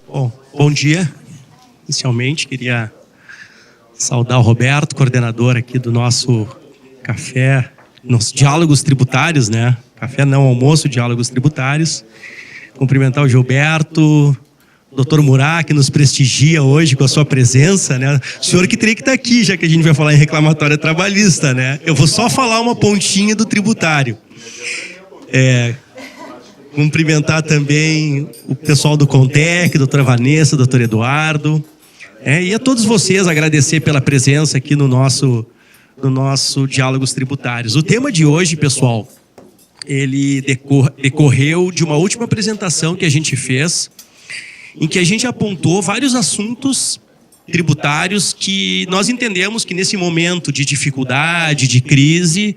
Bom dia. Inicialmente, queria saudar o Roberto, coordenador aqui do nosso café, nos Diálogos Tributários, né? Café não, almoço, Diálogos Tributários. Cumprimentar o Gilberto, o Dr. Murat, que nos prestigia hoje com a sua presença, né? O senhor que teria que estar aqui, já que a gente vai falar em reclamatória trabalhista, né? Eu vou só falar uma pontinha do tributário. Cumprimentar também o pessoal do Contec, doutora Vanessa, doutor Eduardo. E a todos vocês agradecer pela presença aqui no nosso Diálogos Tributários. O tema de hoje, pessoal, ele decorreu de uma última apresentação que a gente fez, em que a gente apontou vários assuntos tributários que nós entendemos que nesse momento de dificuldade, de crise,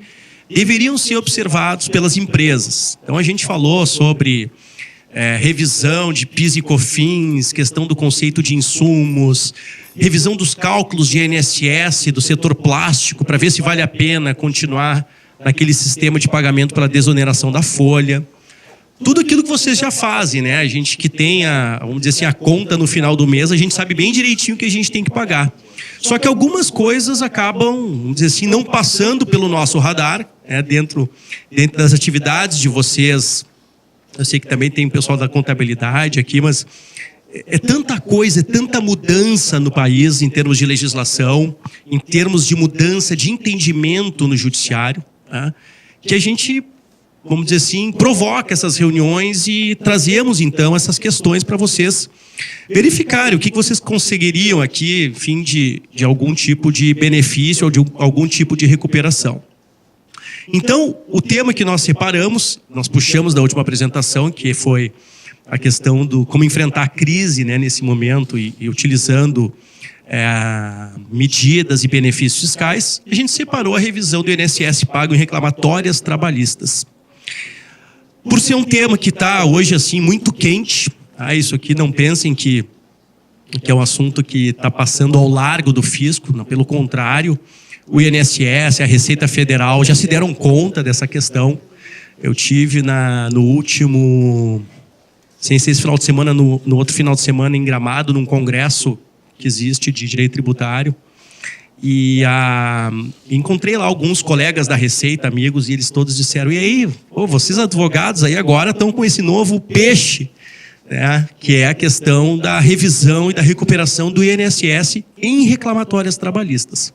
deveriam ser observados pelas empresas. Então a gente falou sobre revisão de PIS e COFINS, questão do conceito de insumos, revisão dos cálculos de INSS do setor plástico, para ver se vale a pena continuar naquele sistema de pagamento para desoneração da folha. Tudo aquilo que vocês já fazem, né? A gente que tem vamos dizer assim, a conta no final do mês, a gente sabe bem direitinho o que a gente tem que pagar. Só que algumas coisas acabam, vamos dizer assim, não passando pelo nosso radar, né? Dentro das atividades de vocês. Eu sei que também tem o pessoal da contabilidade aqui, mas é tanta coisa, é tanta mudança no país em termos de legislação, em termos de mudança de entendimento no judiciário, né? Que a gente, vamos dizer assim, provoca essas reuniões e trazemos, então, essas questões para vocês verificarem o que vocês conseguiriam aqui, fim de algum tipo de benefício ou de algum tipo de recuperação. Então, o tema que nós separamos, nós puxamos da última apresentação, que foi a questão do como enfrentar a crise, né, nesse momento e utilizando medidas e benefícios fiscais, a gente separou a revisão do INSS pago em reclamatórias trabalhistas. Por ser um tema que está hoje assim muito quente, isso aqui não pensem que é um assunto que está passando ao largo do fisco, não, pelo contrário, o INSS, a Receita Federal já se deram conta dessa questão. Eu tive no último, sem ser esse final de semana, no outro final de semana em Gramado, num congresso que existe de direito tributário, e encontrei lá alguns colegas da Receita, amigos, e eles todos disseram: e aí, vocês advogados aí agora estão com esse novo peixe, né, que é a questão da revisão e da recuperação do INSS em reclamatórias trabalhistas.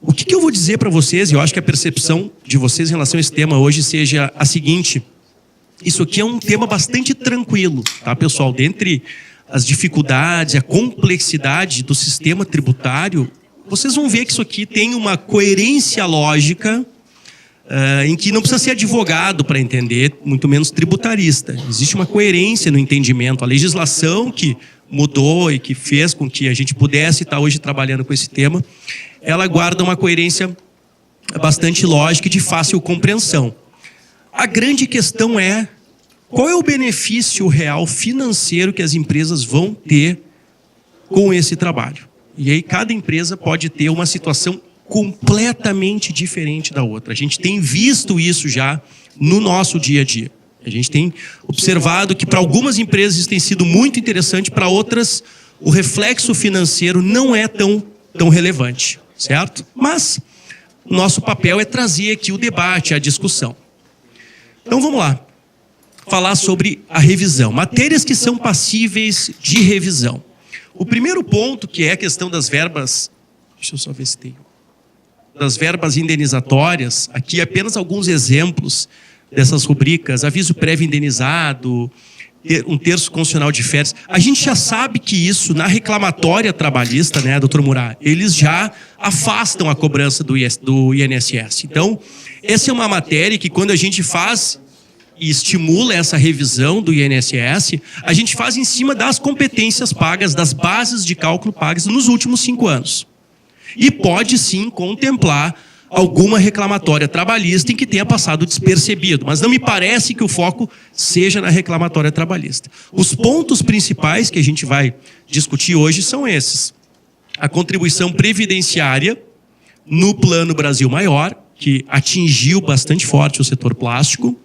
O que eu vou dizer para vocês, e eu acho que a percepção de vocês em relação a esse tema hoje seja a seguinte: isso aqui é um tema bastante tranquilo, tá, pessoal? Dentre as dificuldades, a complexidade do sistema tributário, vocês vão ver que isso aqui tem uma coerência lógica em que não precisa ser advogado para entender, muito menos tributarista. Existe uma coerência no entendimento. A legislação que mudou e que fez com que a gente pudesse estar hoje trabalhando com esse tema, ela guarda uma coerência bastante lógica e de fácil compreensão. A grande questão é: qual é o benefício real financeiro que as empresas vão ter com esse trabalho? E aí cada empresa pode ter uma situação completamente diferente da outra. A gente tem visto isso já no nosso dia a dia. A gente tem observado que para algumas empresas isso tem sido muito interessante, para outras o reflexo financeiro não é tão relevante, certo? Mas o nosso papel é trazer aqui o debate, a discussão. Então vamos lá. Falar sobre a revisão. Matérias que são passíveis de revisão. O primeiro ponto, que é a questão das verbas... Deixa eu só ver se tem... Das verbas indenizatórias. Aqui apenas alguns exemplos dessas rubricas. Aviso prévio indenizado, um terço constitucional de férias. A gente já sabe que isso, na reclamatória trabalhista, né, doutor Murat, eles já afastam a cobrança do INSS. Então, essa é uma matéria que quando a gente faz e estimula essa revisão do INSS, a gente faz em cima das competências pagas, das bases de cálculo pagas nos últimos 5 anos. E pode sim contemplar alguma reclamatória trabalhista em que tenha passado despercebido, mas não me parece que o foco seja na reclamatória trabalhista. Os pontos principais que a gente vai discutir hoje são esses: a contribuição previdenciária no Plano Brasil Maior, que atingiu bastante forte o setor plástico,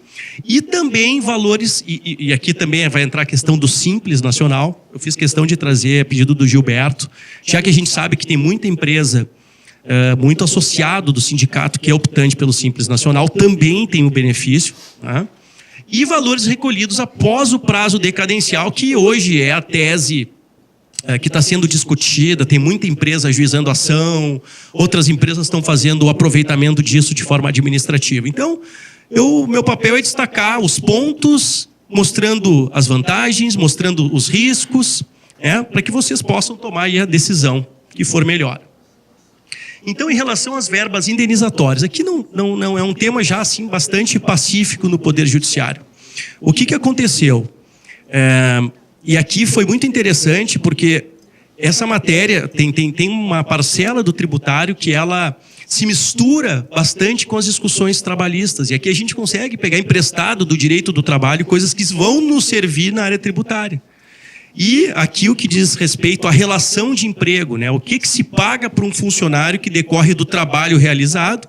E também valores, e aqui também vai entrar a questão do Simples Nacional. Eu fiz questão de trazer a pedido do Gilberto, já que a gente sabe que tem muita empresa, muito associado do sindicato, que é optante pelo Simples Nacional, também tem o benefício, tá? E valores recolhidos após o prazo decadencial, que hoje é a tese que está sendo discutida. Tem muita empresa ajuizando ação, outras empresas estão fazendo o aproveitamento disso de forma administrativa. Então, meu papel é destacar os pontos, mostrando as vantagens, mostrando os riscos, para que vocês possam tomar aí a decisão que for melhor. Então, em relação às verbas indenizatórias, aqui não é um tema já assim bastante pacífico no Poder Judiciário. O que aconteceu? E aqui foi muito interessante, porque essa matéria tem uma parcela do tributário que ela se mistura bastante com as discussões trabalhistas. E aqui a gente consegue pegar emprestado do direito do trabalho coisas que vão nos servir na área tributária. E aqui o que diz respeito à relação de emprego, né? O que se paga para um funcionário que decorre do trabalho realizado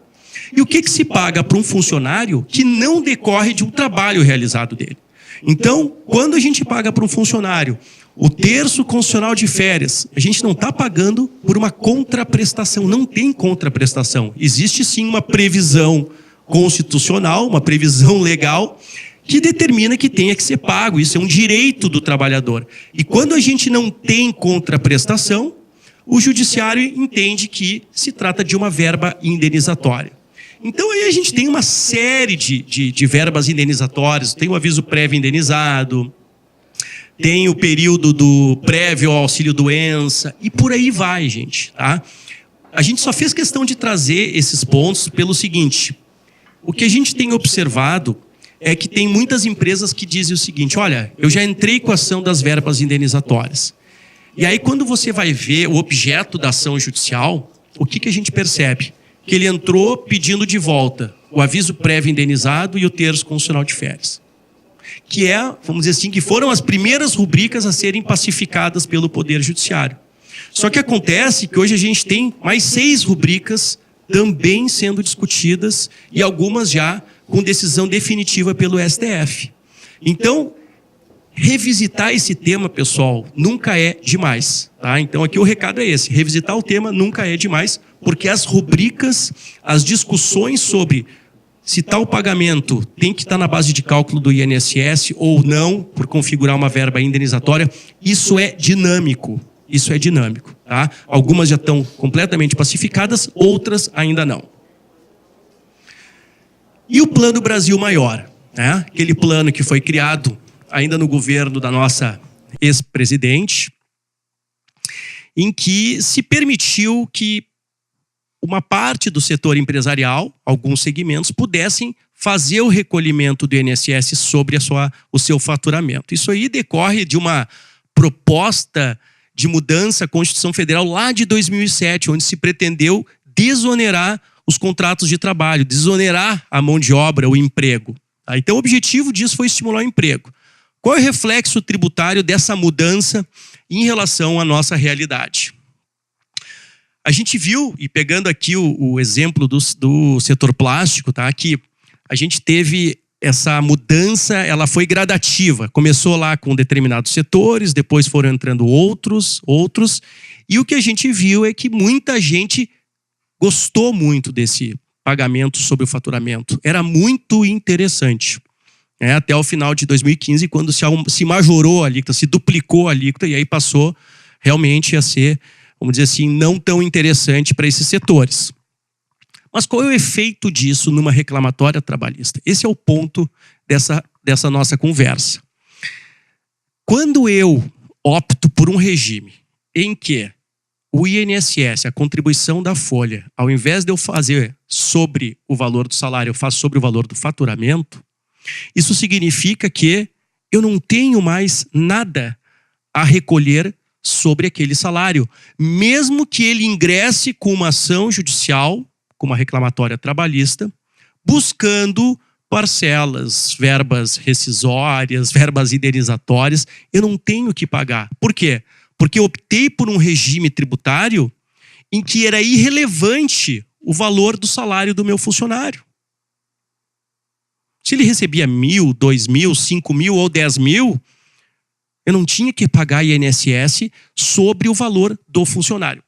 e o que se paga para um funcionário que não decorre de um trabalho realizado dele. Então, quando a gente paga para um funcionário o terço constitucional de férias, a gente não está pagando por uma contraprestação, não tem contraprestação. Existe sim uma previsão constitucional, uma previsão legal, que determina que tenha que ser pago. Isso é um direito do trabalhador. E quando a gente não tem contraprestação, o judiciário entende que se trata de uma verba indenizatória. Então aí a gente tem uma série de verbas indenizatórias, tem o aviso prévio indenizado, tem o período do prévio ao auxílio-doença, e por aí vai, gente. Tá? A gente só fez questão de trazer esses pontos pelo seguinte: o que a gente tem observado é que tem muitas empresas que dizem o seguinte: olha, eu já entrei com a ação das verbas indenizatórias. E aí quando você vai ver o objeto da ação judicial, o que a gente percebe? Que ele entrou pedindo de volta o aviso prévio indenizado e o terço constitucional de férias. Que vamos dizer assim, que foram as primeiras rubricas a serem pacificadas pelo Poder Judiciário. Só que acontece que hoje a gente tem mais 6 rubricas também sendo discutidas e algumas já com decisão definitiva pelo STF. Então, revisitar esse tema, pessoal, nunca é demais. Tá? Então, aqui o recado é esse: revisitar o tema nunca é demais, porque as rubricas, as discussões sobre se tal pagamento tem que estar na base de cálculo do INSS ou não, por configurar uma verba indenizatória, isso é dinâmico. Isso é dinâmico. Tá? Algumas já estão completamente pacificadas, outras ainda não. E o Plano Brasil Maior, né? Aquele plano que foi criado ainda no governo da nossa ex-presidente, em que se permitiu que uma parte do setor empresarial, alguns segmentos, pudessem fazer o recolhimento do INSS sobre o seu faturamento. Isso aí decorre de uma proposta de mudança à Constituição Federal lá de 2007, onde se pretendeu desonerar os contratos de trabalho, desonerar a mão de obra, o emprego. Então, o objetivo disso foi estimular o emprego. Qual é o reflexo tributário dessa mudança em relação à nossa realidade? A gente viu, e pegando aqui o exemplo do setor plástico, tá? Que a gente teve essa mudança, ela foi gradativa. Começou lá com determinados setores, depois foram entrando outros, e o que a gente viu é que muita gente gostou muito desse pagamento sobre o faturamento. Era muito interessante. Até o final de 2015, quando se majorou a alíquota, se duplicou a alíquota, e aí passou realmente a ser, vamos dizer assim, não tão interessante para esses setores. Mas qual é o efeito disso numa reclamatória trabalhista? Esse é o ponto dessa nossa conversa. Quando eu opto por um regime em que o INSS, a contribuição da folha, ao invés de eu fazer sobre o valor do salário, eu faço sobre o valor do faturamento, isso significa que eu não tenho mais nada a recolher sobre aquele salário, mesmo que ele ingresse com uma ação judicial, com uma reclamatória trabalhista, buscando parcelas, verbas rescisórias, verbas indenizatórias, eu não tenho que pagar. Por quê? Porque eu optei por um regime tributário em que era irrelevante o valor do salário do meu funcionário. Se ele recebia 1.000, 2.000, 5.000 ou 10.000, eu não tinha que pagar INSS sobre o valor do funcionário.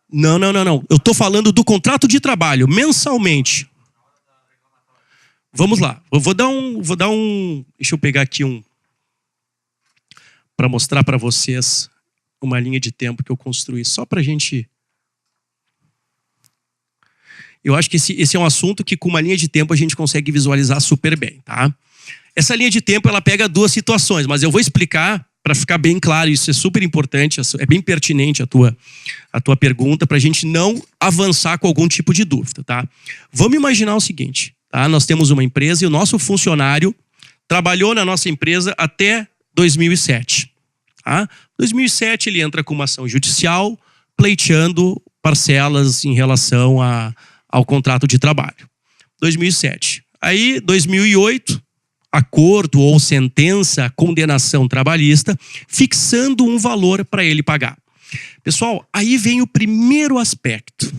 Não. Eu estou falando do contrato de trabalho, mensalmente. Vamos lá. Eu vou dar um... Deixa eu pegar aqui para mostrar para vocês uma linha de tempo que eu construí, só para a gente... Eu acho que esse é um assunto que com uma linha de tempo a gente consegue visualizar super bem, tá? Essa linha de tempo, ela pega duas situações, mas eu vou explicar para ficar bem claro, isso é super importante, é bem pertinente a tua pergunta, para a gente não avançar com algum tipo de dúvida, tá? Vamos imaginar o seguinte, tá? Nós temos uma empresa e o nosso funcionário trabalhou na nossa empresa até 2007. Tá? 2007 ele entra com uma ação judicial, pleiteando parcelas em relação ao contrato de trabalho. 2007. Aí, 2008... acordo ou sentença, condenação trabalhista, fixando um valor para ele pagar. Pessoal, aí vem o primeiro aspecto.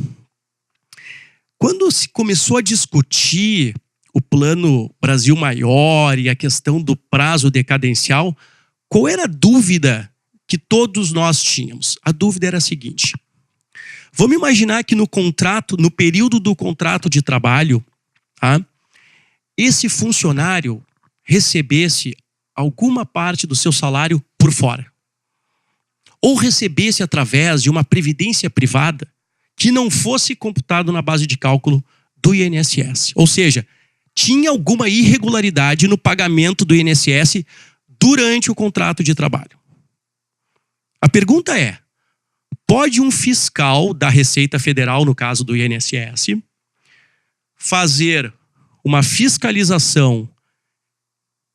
Quando se começou a discutir o plano Brasil Maior e a questão do prazo decadencial, qual era a dúvida que todos nós tínhamos? A dúvida era a seguinte: vamos imaginar que no período do contrato de trabalho, tá, esse funcionário recebesse alguma parte do seu salário por fora. Ou recebesse através de uma previdência privada que não fosse computado na base de cálculo do INSS. Ou seja, tinha alguma irregularidade no pagamento do INSS durante o contrato de trabalho. A pergunta é: pode um fiscal da Receita Federal, no caso do INSS, fazer uma fiscalização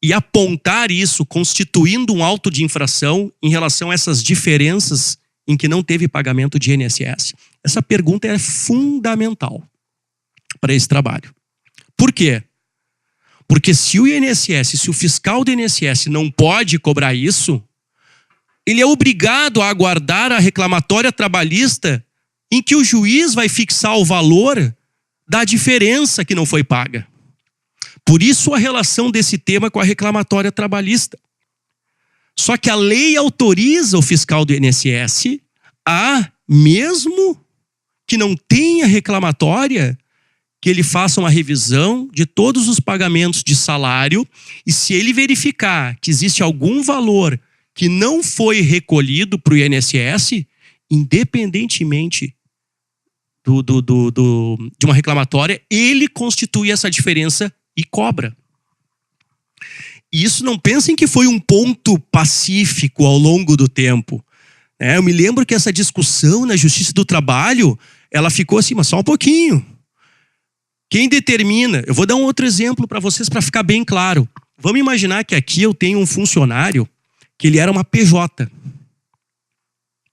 e apontar isso constituindo um auto de infração em relação a essas diferenças em que não teve pagamento de INSS? Essa pergunta é fundamental para esse trabalho. Por quê? Porque se o fiscal do INSS não pode cobrar isso, ele é obrigado a aguardar a reclamatória trabalhista em que o juiz vai fixar o valor da diferença que não foi paga. Por isso a relação desse tema com a reclamatória trabalhista. Só que a lei autoriza o fiscal do INSS a, mesmo que não tenha reclamatória, que ele faça uma revisão de todos os pagamentos de salário e se ele verificar que existe algum valor que não foi recolhido para o INSS, independentemente de uma reclamatória, ele constitui essa diferença e cobra. E isso, não pensem que foi um ponto pacífico ao longo do tempo. Eu me lembro que essa discussão na Justiça do Trabalho, ela ficou assim, mas só um pouquinho. Quem determina? Eu vou dar um outro exemplo para vocês para ficar bem claro. Vamos imaginar que aqui eu tenho um funcionário que ele era uma PJ.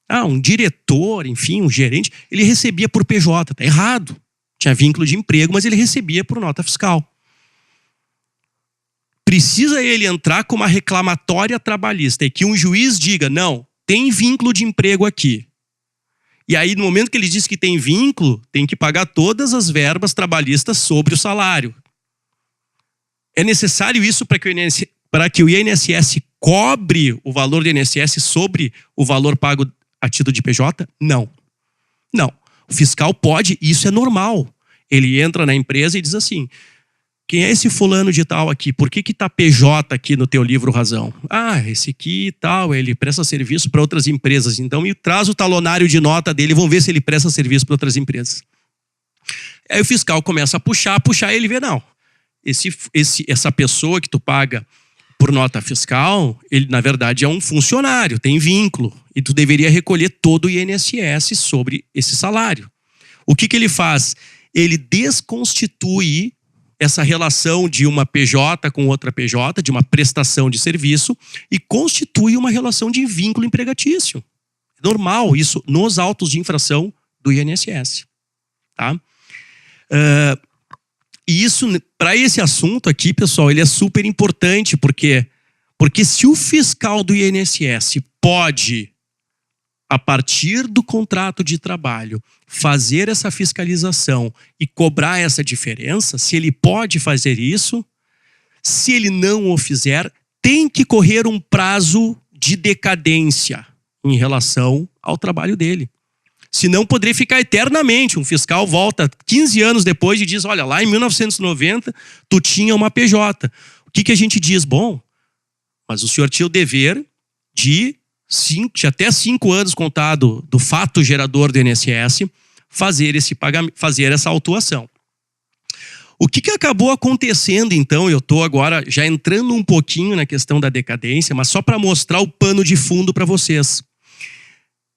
Um diretor, enfim, um gerente, ele recebia por PJ, tá errado. Tinha vínculo de emprego, mas ele recebia por nota fiscal. Precisa ele entrar com uma reclamatória trabalhista e que um juiz diga, não, tem vínculo de emprego aqui. E aí, no momento que ele diz que tem vínculo, tem que pagar todas as verbas trabalhistas sobre o salário. É necessário isso para que o INSS cobre o valor do INSS sobre o valor pago a título de PJ? Não. Não. O fiscal pode, isso é normal. Ele entra na empresa e diz assim, quem é esse fulano de tal aqui? Por que está PJ aqui no teu livro Razão? Esse aqui e tal, ele presta serviço para outras empresas. Então me traz o talonário de nota dele, vamos ver se ele presta serviço para outras empresas. Aí o fiscal começa a puxar, ele vê, não. Essa pessoa que tu paga por nota fiscal, ele na verdade é um funcionário, tem vínculo. E tu deveria recolher todo o INSS sobre esse salário. O que ele faz? Ele desconstitui essa relação de uma PJ com outra PJ, de uma prestação de serviço, e constitui uma relação de vínculo empregatício. É normal isso nos autos de infração do INSS. Tá? E isso, para esse assunto aqui, pessoal, ele é super importante, porque se o fiscal do INSS pode a partir do contrato de trabalho, fazer essa fiscalização e cobrar essa diferença, se ele pode fazer isso, se ele não o fizer, tem que correr um prazo de decadência em relação ao trabalho dele. Senão poderia ficar eternamente. Um fiscal volta 15 anos depois e diz, olha, lá em 1990 tu tinha uma PJ. O que a gente diz? Bom, mas o senhor tinha o dever de até 5 anos contado do fato gerador do INSS fazer esse pagamento, fazer essa autuação. O que acabou acontecendo, então, eu estou agora já entrando um pouquinho na questão da decadência, mas só para mostrar o pano de fundo para vocês.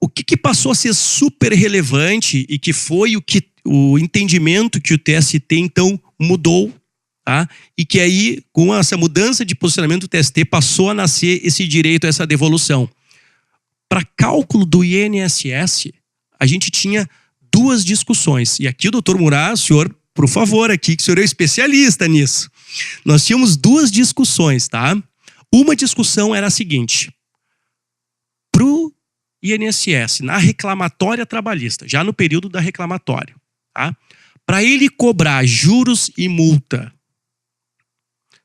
O que passou a ser super relevante e que foi o entendimento que o TST, então, mudou, tá? E que aí, com essa mudança de posicionamento do TST, passou a nascer esse direito a essa devolução. Para cálculo do INSS, a gente tinha 2 discussões. E aqui o doutor Murat, o senhor, por favor, aqui, que o senhor é especialista nisso. Nós tínhamos 2 discussões, tá? Uma discussão era a seguinte. Para o INSS, na reclamatória trabalhista, já no período da reclamatória, tá? Para ele cobrar juros e multa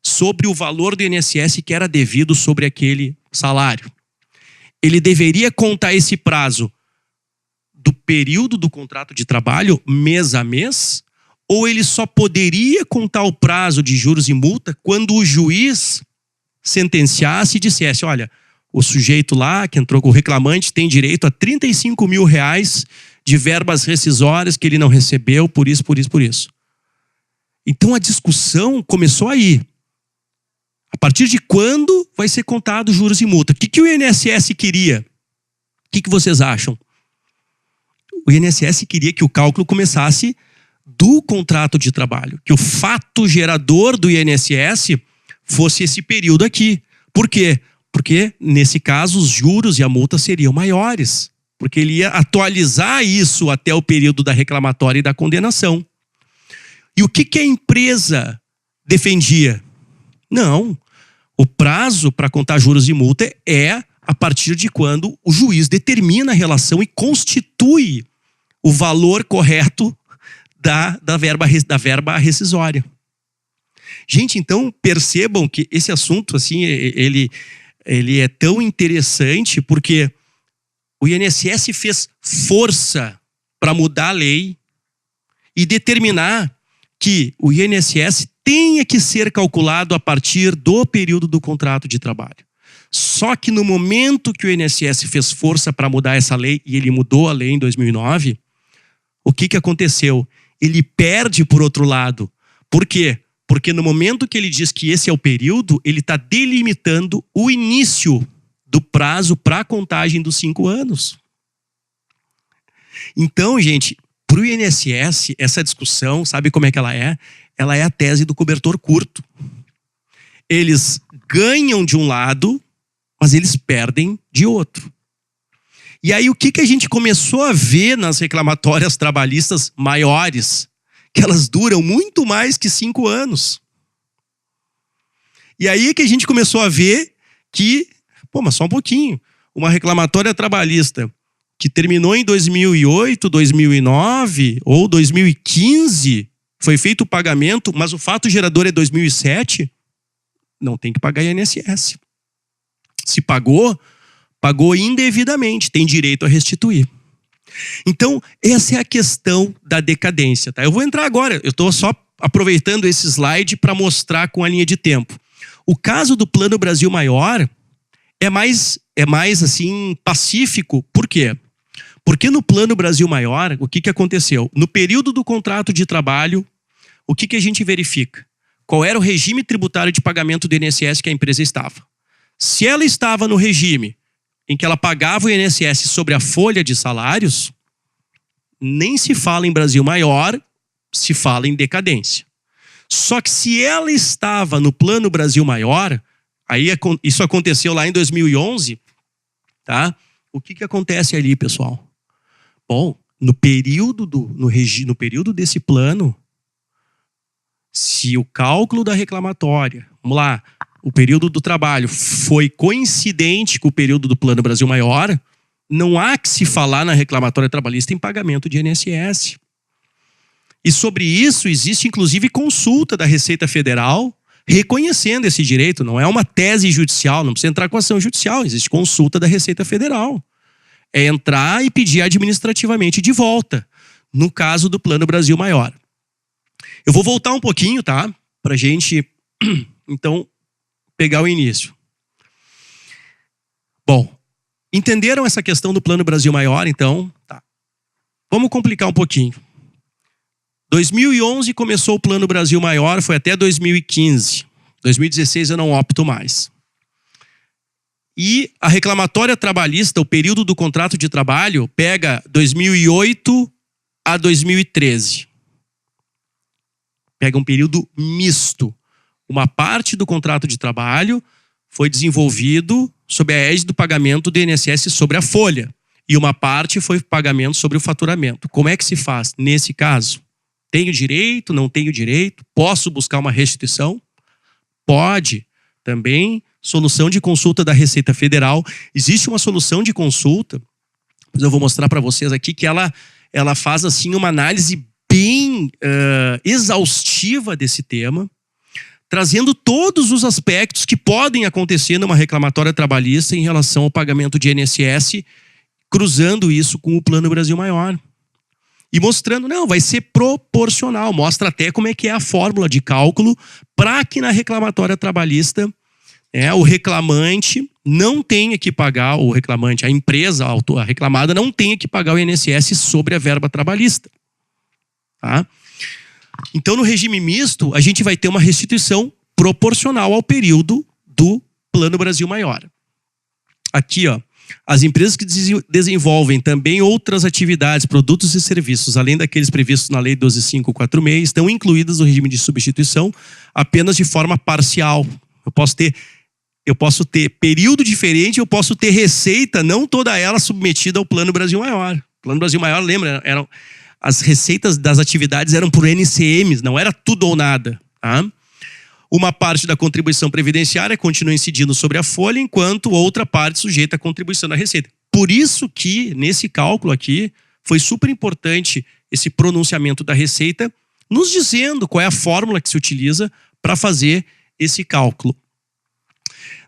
sobre o valor do INSS que era devido sobre aquele salário, ele deveria contar esse prazo do período do contrato de trabalho, mês a mês, ou ele só poderia contar o prazo de juros e multa quando o juiz sentenciasse e dissesse, olha, o sujeito lá que entrou com o reclamante tem direito a 35 mil reais de verbas rescisórias que ele não recebeu, por isso, por isso, por isso. Então a discussão começou aí. A partir de quando vai ser contado juros e multa? O que o INSS queria? O que vocês acham? O INSS queria que o cálculo começasse do contrato de trabalho. Que o fato gerador do INSS fosse esse período aqui. Por quê? Porque, nesse caso, os juros e a multa seriam maiores. Porque ele ia atualizar isso até o período da reclamatória e da condenação. E o que a empresa defendia? Não. O prazo para contar juros e multa é a partir de quando o juiz determina a relação e constitui o valor correto da verba rescisória. Gente, então percebam que esse assunto assim, ele é tão interessante porque o INSS fez força para mudar a lei e determinar que o INSS tenha que ser calculado a partir do período do contrato de trabalho. Só que no momento que o INSS fez força para mudar essa lei, e ele mudou a lei em 2009, o que aconteceu? Ele perde por outro lado. Por quê? Porque no momento que ele diz que esse é o período, ele está delimitando o início do prazo para a contagem dos 5 anos. Então, gente, para o INSS, essa discussão, sabe como é que ela é? Ela é a tese do cobertor curto. Eles ganham de um lado, mas eles perdem de outro. E aí o que a gente começou a ver nas reclamatórias trabalhistas maiores? Que elas duram muito mais que 5 anos. E aí que a gente começou a ver que, mas só um pouquinho, uma reclamatória trabalhista que terminou em 2008, 2009 ou 2015, foi feito o pagamento, mas o fato gerador é 2007, não tem que pagar INSS. Se pagou, pagou indevidamente, tem direito a restituir. Então, essa é a questão da decadência, tá? Eu vou entrar agora, eu estou só aproveitando esse slide para mostrar com a linha de tempo. O caso do Plano Brasil Maior é mais assim, pacífico. Por quê? Porque no Plano Brasil Maior, o que aconteceu? No período do contrato de trabalho, o que a gente verifica? Qual era o regime tributário de pagamento do INSS que a empresa estava? Se ela estava no regime em que ela pagava o INSS sobre a folha de salários, nem se fala em Brasil Maior, se fala em decadência. Só que se ela estava no Plano Brasil Maior, aí isso aconteceu lá em 2011, tá? O que acontece ali, pessoal? Bom, no período desse plano, se o cálculo da reclamatória, vamos lá, o período do trabalho foi coincidente com o período do Plano Brasil Maior, não há que se falar na reclamatória trabalhista em pagamento de INSS. E sobre isso existe inclusive consulta da Receita Federal reconhecendo esse direito. Não é uma tese judicial, não precisa entrar com ação judicial, existe consulta da Receita Federal. É entrar e pedir administrativamente de volta, no caso do Plano Brasil Maior. Eu vou voltar um pouquinho, tá? Pra gente, então, pegar o início. Bom, entenderam essa questão do Plano Brasil Maior, então? Tá. Vamos complicar um pouquinho. 2011 começou o Plano Brasil Maior, foi até 2015. 2016 eu não opto mais. E a reclamatória trabalhista, o período do contrato de trabalho, pega 2008 a 2013. Pega um período misto. Uma parte do contrato de trabalho foi desenvolvido sob a égide do pagamento do INSS sobre a folha. E uma parte foi pagamento sobre o faturamento. Como é que se faz nesse caso? Tenho direito, não tenho direito? Posso buscar uma restituição? Pode. Também, solução de consulta da Receita Federal. Existe uma solução de consulta, eu vou mostrar para vocês aqui, que ela faz assim uma análise bem exaustiva desse tema, trazendo todos os aspectos que podem acontecer numa reclamatória trabalhista em relação ao pagamento de INSS, cruzando isso com o Plano Brasil Maior. E mostrando, não, vai ser proporcional. Mostra até como é que é a fórmula de cálculo para que na reclamatória trabalhista o reclamante não tenha que pagar, o reclamante, a empresa, a reclamada, não tenha que pagar o INSS sobre a verba trabalhista. Tá? Então, no regime misto, a gente vai ter uma restituição proporcional ao período do Plano Brasil Maior. Aqui, ó. As empresas que desenvolvem também outras atividades, produtos e serviços, além daqueles previstos na Lei 12.546, estão incluídas no regime de substituição apenas de forma parcial. Eu posso ter período diferente, eu posso ter receita, não toda ela submetida ao Plano Brasil Maior. O Plano Brasil Maior, lembra, as receitas das atividades eram por NCMs, não era tudo ou nada. Tá? Uma parte da contribuição previdenciária continua incidindo sobre a folha, enquanto outra parte sujeita à contribuição da receita. Por isso que, nesse cálculo aqui, foi super importante esse pronunciamento da Receita, nos dizendo qual é a fórmula que se utiliza para fazer esse cálculo.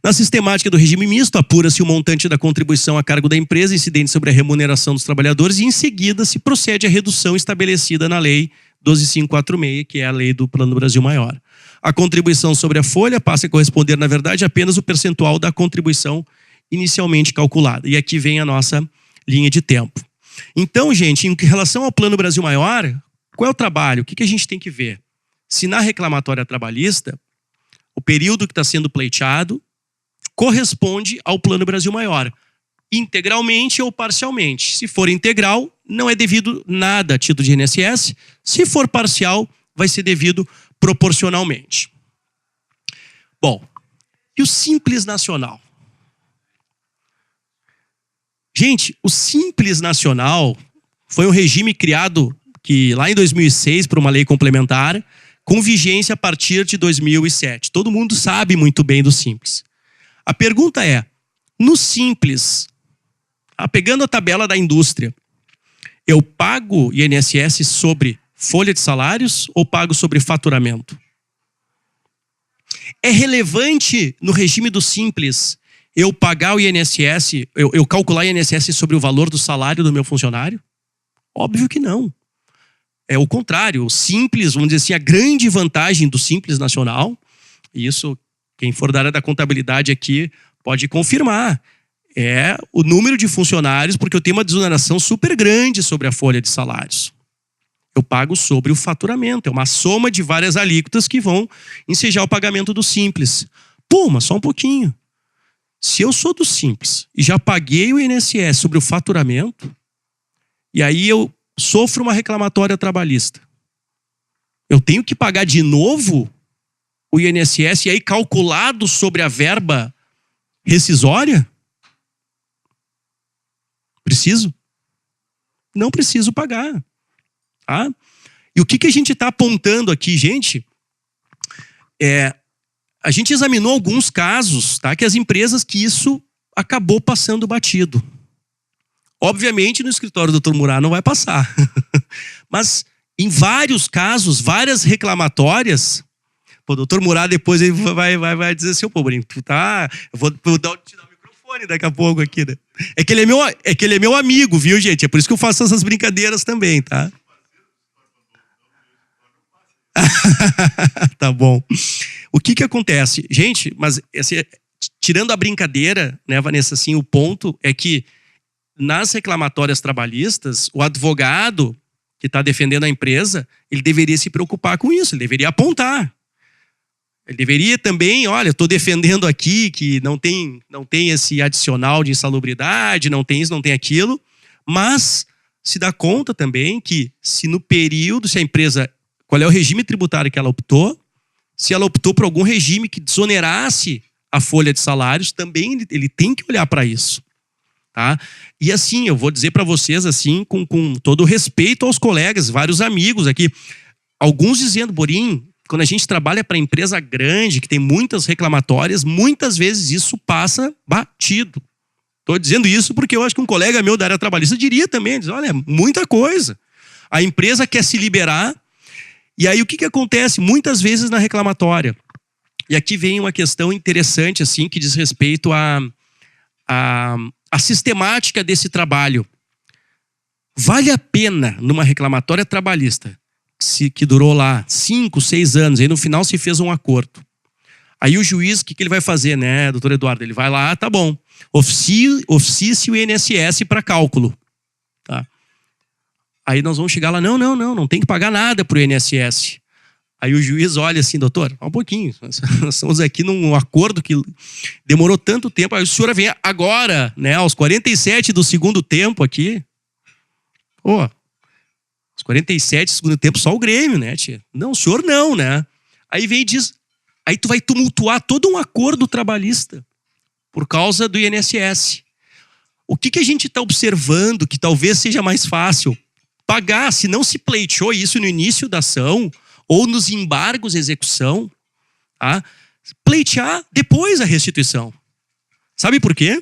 Na sistemática do regime misto, apura-se o montante da contribuição a cargo da empresa incidente sobre a remuneração dos trabalhadores e, em seguida, se procede à redução estabelecida na Lei 12.546, que é a lei do Plano Brasil Maior. A contribuição sobre a folha passa a corresponder, na verdade, apenas o percentual da contribuição inicialmente calculada. E aqui vem a nossa linha de tempo. Então, gente, em relação ao Plano Brasil Maior, qual é o trabalho? O que a gente tem que ver? Se na reclamatória trabalhista, o período que está sendo pleiteado corresponde ao Plano Brasil Maior, integralmente ou parcialmente. Se for integral, não é devido nada a título de INSS. Se for parcial, vai ser devido proporcionalmente. Bom, e o Simples Nacional? Gente, o Simples Nacional foi um regime criado lá em 2006 por uma lei complementar, com vigência a partir de 2007. Todo mundo sabe muito bem do Simples. A pergunta é, no Simples, pegando a tabela da indústria, eu pago INSS sobre folha de salários ou pago sobre faturamento? É relevante no regime do Simples eu pagar o INSS, eu calcular o INSS sobre o valor do salário do meu funcionário? Óbvio que não. É o contrário. O Simples, vamos dizer assim, a grande vantagem do Simples Nacional, e isso quem for da área da contabilidade aqui pode confirmar, é o número de funcionários, porque eu tenho uma desoneração super grande sobre a folha de salários. Eu pago sobre o faturamento. É uma soma de várias alíquotas que vão ensejar o pagamento do Simples. Pô, mas só um pouquinho. Se eu sou do Simples e já paguei o INSS sobre o faturamento, e aí eu sofro uma reclamatória trabalhista, eu tenho que pagar de novo o INSS e aí calculado sobre a verba rescisória? Preciso? Não preciso pagar. Tá? E o que a gente está apontando aqui, gente, a gente examinou alguns casos, tá, que as empresas que isso acabou passando batido. Obviamente, no escritório do Dr. Murat não vai passar. Mas, em vários casos, várias reclamatórias, o Dr. Murat depois ele vai dizer assim, pô, Brinco, tu tá... Eu vou te dar o microfone daqui a pouco aqui, né? É que ele é meu amigo, viu, gente? É por isso que eu faço essas brincadeiras também, tá? Tá bom. O que acontece? Gente, mas assim, tirando a brincadeira, né, Vanessa, assim, o ponto é que nas reclamatórias trabalhistas, o advogado que está defendendo a empresa, ele deveria se preocupar com isso, ele deveria apontar. Ele deveria também, olha, estou defendendo aqui que não tem esse adicional de insalubridade, não tem isso, não tem aquilo, mas se dá conta também que se no período, se a empresa, qual é o regime tributário que ela optou, se ela optou por algum regime que desonerasse a folha de salários, também ele tem que olhar para isso. Tá? E assim, eu vou dizer para vocês assim, com todo respeito aos colegas, vários amigos aqui, alguns dizendo, Borim, quando a gente trabalha para empresa grande, que tem muitas reclamatórias, muitas vezes isso passa batido. Estou dizendo isso porque eu acho que um colega meu da área trabalhista diria também, diz, olha, muita coisa. A empresa quer se liberar, e aí o que acontece muitas vezes na reclamatória? E aqui vem uma questão interessante assim, que diz respeito à sistemática desse trabalho. Vale a pena, numa reclamatória trabalhista, que durou lá 5, 6 anos, aí no final se fez um acordo. Aí o juiz, o que ele vai fazer, né, doutor Eduardo? Ele vai lá, tá bom, oficie o INSS para cálculo. Tá? Aí nós vamos chegar lá, não tem que pagar nada para o INSS. Aí o juiz olha assim, doutor, um pouquinho, nós estamos aqui num acordo que demorou tanto tempo, aí o senhor vem agora, né, aos 47 do segundo tempo aqui, aos 47 do segundo tempo só o Grêmio, né, tia? Não, o senhor não, né? Aí vem e diz, aí tu vai tumultuar todo um acordo trabalhista por causa do INSS. O que a gente está observando que talvez seja mais fácil? Pagar, se não se pleiteou isso no início da ação, ou nos embargos de execução, tá? Pleitear depois a restituição. Sabe por quê?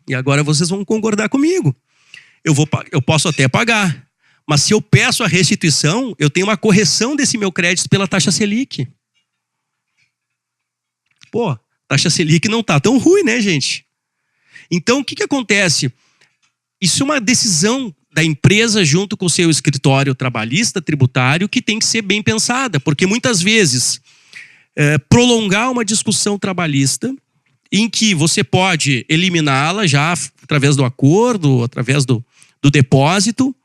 E agora vocês vão concordar comigo. Eu posso até pagar, mas se eu peço a restituição, eu tenho uma correção desse meu crédito pela taxa Selic. Pô, taxa Selic não tá tão ruim, né, gente? Então, o que acontece? Isso é uma decisão da empresa junto com o seu escritório trabalhista, tributário, que tem que ser bem pensada, porque muitas vezes prolongar uma discussão trabalhista em que você pode eliminá-la já através do acordo, através do depósito,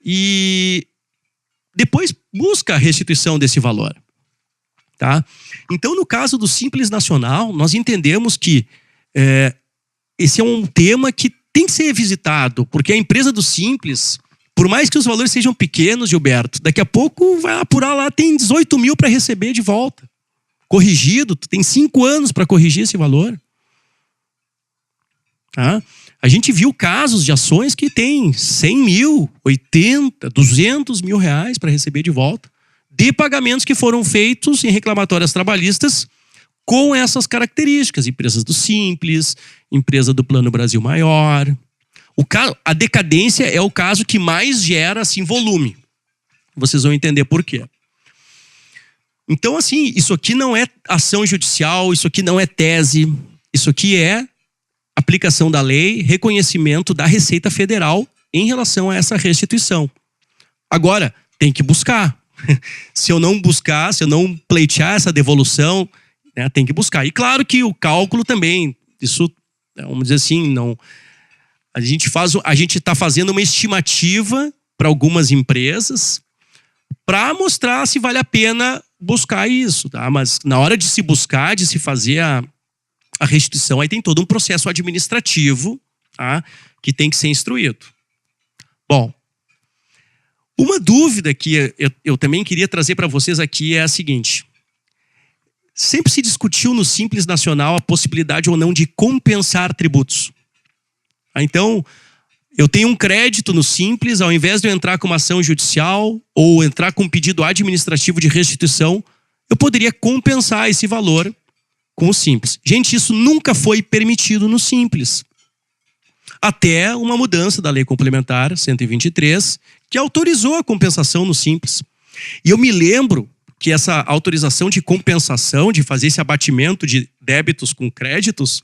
e depois busca a restituição desse valor. Tá? Então, no caso do Simples Nacional, nós entendemos que esse é um tema que tem que ser visitado, porque a empresa do Simples, por mais que os valores sejam pequenos, Gilberto, daqui a pouco vai apurar lá, tem 18 mil para receber de volta. Corrigido, tu tem 5 anos para corrigir esse valor. Tá? A gente viu casos de ações que tem 100 mil, 80, 200 mil reais para receber de volta, de pagamentos que foram feitos em reclamatórias trabalhistas com essas características. Empresas do Simples, empresa do Plano Brasil Maior. A decadência é o caso que mais gera assim, volume. Vocês vão entender por quê. Então, assim, isso aqui não é ação judicial, isso aqui não é tese, isso aqui é aplicação da lei, reconhecimento da Receita Federal em relação a essa restituição. Agora, tem que buscar. Se eu não buscar, se eu não pleitear essa devolução, né, tem que buscar. E claro que o cálculo também, isso, vamos dizer assim, não, a gente está fazendo uma estimativa para algumas empresas para mostrar se vale a pena buscar isso, tá? Mas na hora de se buscar, de se fazer a restituição, aí tem todo um processo administrativo, tá, que tem que ser instruído. Bom, uma dúvida que eu também queria trazer para vocês aqui é a seguinte. Sempre se discutiu no Simples Nacional a possibilidade ou não de compensar tributos. Então, eu tenho um crédito no Simples, ao invés de eu entrar com uma ação judicial ou entrar com um pedido administrativo de restituição, eu poderia compensar esse valor com o Simples. Gente, isso nunca foi permitido no Simples. Até uma mudança da Lei Complementar 123, que autorizou a compensação no Simples. E eu me lembro que essa autorização de compensação, de fazer esse abatimento de débitos com créditos,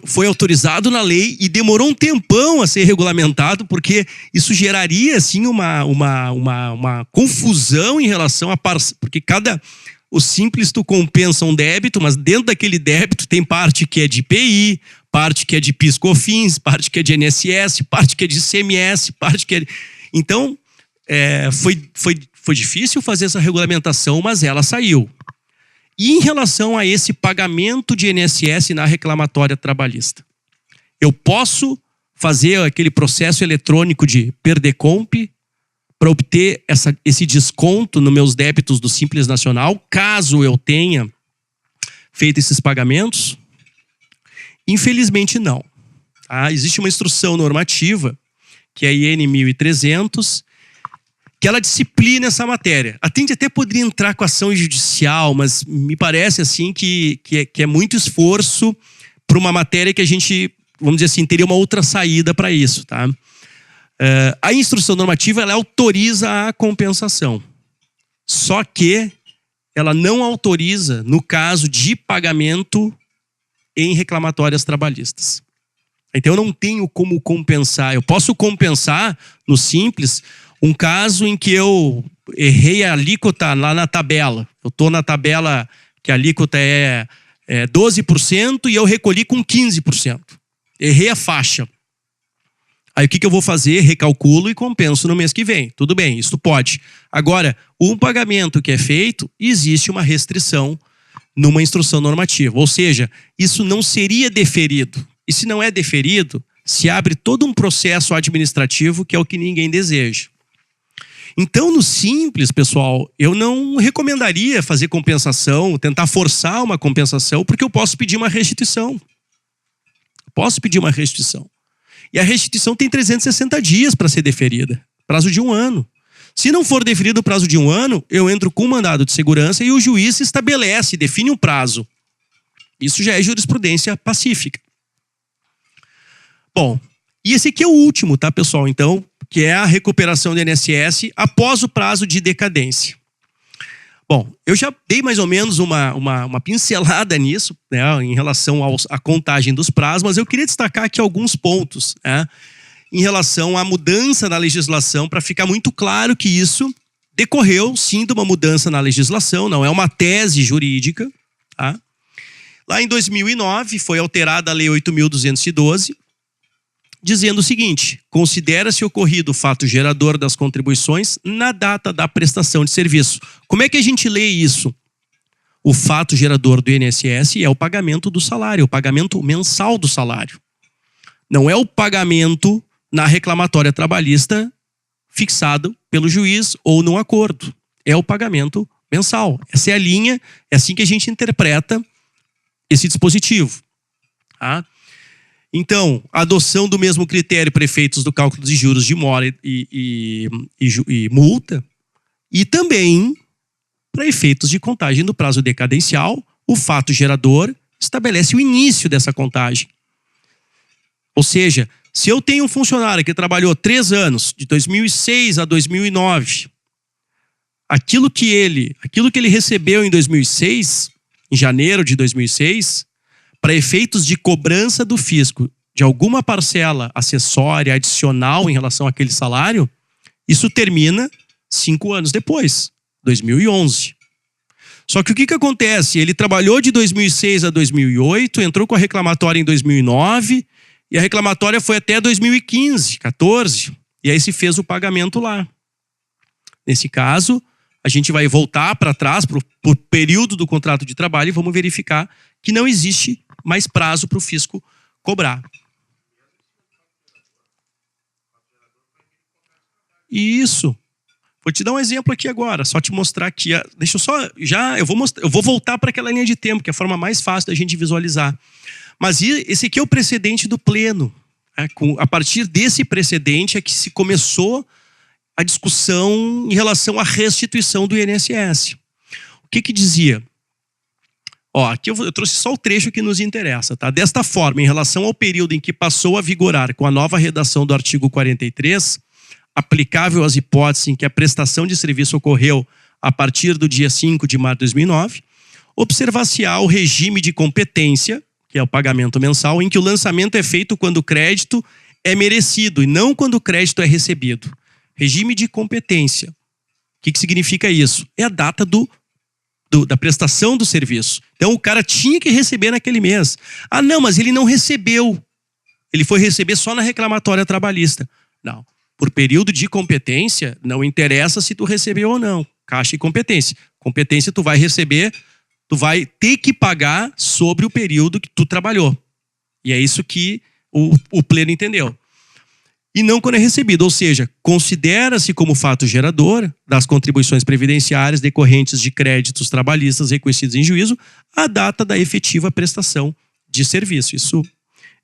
foi autorizado na lei e demorou um tempão a ser regulamentado, porque isso geraria assim, uma confusão em relação a porque o Simples tu compensa um débito, mas dentro daquele débito tem parte que é de IPI, parte que é de PIS/COFINS, parte que é de INSS, parte que é de ICMS, parte que é... Então, foi difícil fazer essa regulamentação, mas ela saiu. E em relação a esse pagamento de INSS na reclamatória trabalhista, eu posso fazer aquele processo eletrônico de Perdecomp para obter esse desconto nos meus débitos do Simples Nacional, caso eu tenha feito esses pagamentos? Infelizmente não. Existe uma instrução normativa, que é a IN 1300, que ela disciplina essa matéria. A gente até poderia entrar com ação judicial, mas me parece assim que é muito esforço para uma matéria que a gente, vamos dizer assim, teria uma outra saída para isso, tá? A instrução normativa, ela autoriza a compensação. Só que ela não autoriza no caso de pagamento em reclamatórias trabalhistas. Então eu não tenho como compensar. Eu posso compensar no Simples um caso em que eu errei a alíquota lá na tabela. Eu estou na tabela que a alíquota é 12% e eu recolhi com 15%. Errei a faixa. Aí o que eu vou fazer? Recalculo e compenso no mês que vem. Tudo bem, isso pode. Agora, um pagamento que é feito, existe uma restrição numa instrução normativa. Ou seja, isso não seria deferido. E se não é deferido, se abre todo um processo administrativo que é o que ninguém deseja. Então, no Simples, pessoal, eu não recomendaria fazer compensação, tentar forçar uma compensação, porque eu posso pedir uma restituição. E a restituição tem 360 dias para ser deferida, prazo de 1 ano. Se não for deferido o prazo de 1 ano, eu entro com um mandado de segurança e o juiz estabelece, define um prazo. Isso já é jurisprudência pacífica. Bom, e esse aqui é o último, tá, pessoal? Então, que é a recuperação do INSS após o prazo de decadência. Bom, eu já dei mais ou menos uma pincelada nisso, né, em relação à contagem dos prazos, mas eu queria destacar aqui alguns pontos, né, em relação à mudança na legislação, para ficar muito claro que isso decorreu, sim, de uma mudança na legislação, não é uma tese jurídica. Tá? Lá em 2009, foi alterada a Lei 8.212, dizendo o seguinte: considera-se ocorrido o fato gerador das contribuições na data da prestação de serviço. Como é que a gente lê isso? O fato gerador do INSS é o pagamento do salário, o pagamento mensal do salário. Não é o pagamento na reclamatória trabalhista fixado pelo juiz ou no acordo. É o pagamento mensal. Essa é a linha, é assim que a gente interpreta esse dispositivo. Tá? Então, a adoção do mesmo critério para efeitos do cálculo de juros de mora e multa, e também para efeitos de contagem do prazo decadencial, o fato gerador estabelece o início dessa contagem. Ou seja, se eu tenho um funcionário que trabalhou 3 anos, de 2006 a 2009, aquilo que ele recebeu em 2006, em janeiro de 2006, para efeitos de cobrança do fisco de alguma parcela acessória, adicional em relação àquele salário, isso termina 5 anos depois, 2011. Só que o que acontece? Ele trabalhou de 2006 a 2008, entrou com a reclamatória em 2009, e a reclamatória foi até 2015, 14, e aí se fez o pagamento lá. Nesse caso, a gente vai voltar para trás, para o período do contrato de trabalho, e vamos verificar que não existe mais prazo para o fisco cobrar. Isso. Vou te dar um exemplo aqui agora, só te mostrar aqui. Deixa eu só, eu vou voltar para aquela linha de tempo, que é a forma mais fácil da gente visualizar. Mas esse aqui é o precedente do pleno. A partir desse precedente é que se começou a discussão em relação à restituição do INSS. O que dizia? Ó, aqui eu trouxe só o trecho que nos interessa, tá? Desta forma, em relação ao período em que passou a vigorar com a nova redação do artigo 43, aplicável às hipóteses em que a prestação de serviço ocorreu a partir do dia 5 de março de 2009, observar-se-á o regime de competência, que é o pagamento mensal, em que o lançamento é feito quando o crédito é merecido e não quando o crédito é recebido. Regime de competência. O que significa isso? É a data da prestação do serviço. Então o cara tinha que receber naquele mês. Ah, não, mas ele não recebeu. Ele foi receber só na reclamatória trabalhista. Não. Por período de competência, não interessa se tu recebeu ou não. Caixa e competência. Competência tu vai receber, tu vai ter que pagar sobre o período que tu trabalhou. E é isso que o pleno entendeu. E não quando é recebido, ou seja, considera-se como fato gerador das contribuições previdenciárias decorrentes de créditos trabalhistas reconhecidos em juízo a data da efetiva prestação de serviço. Isso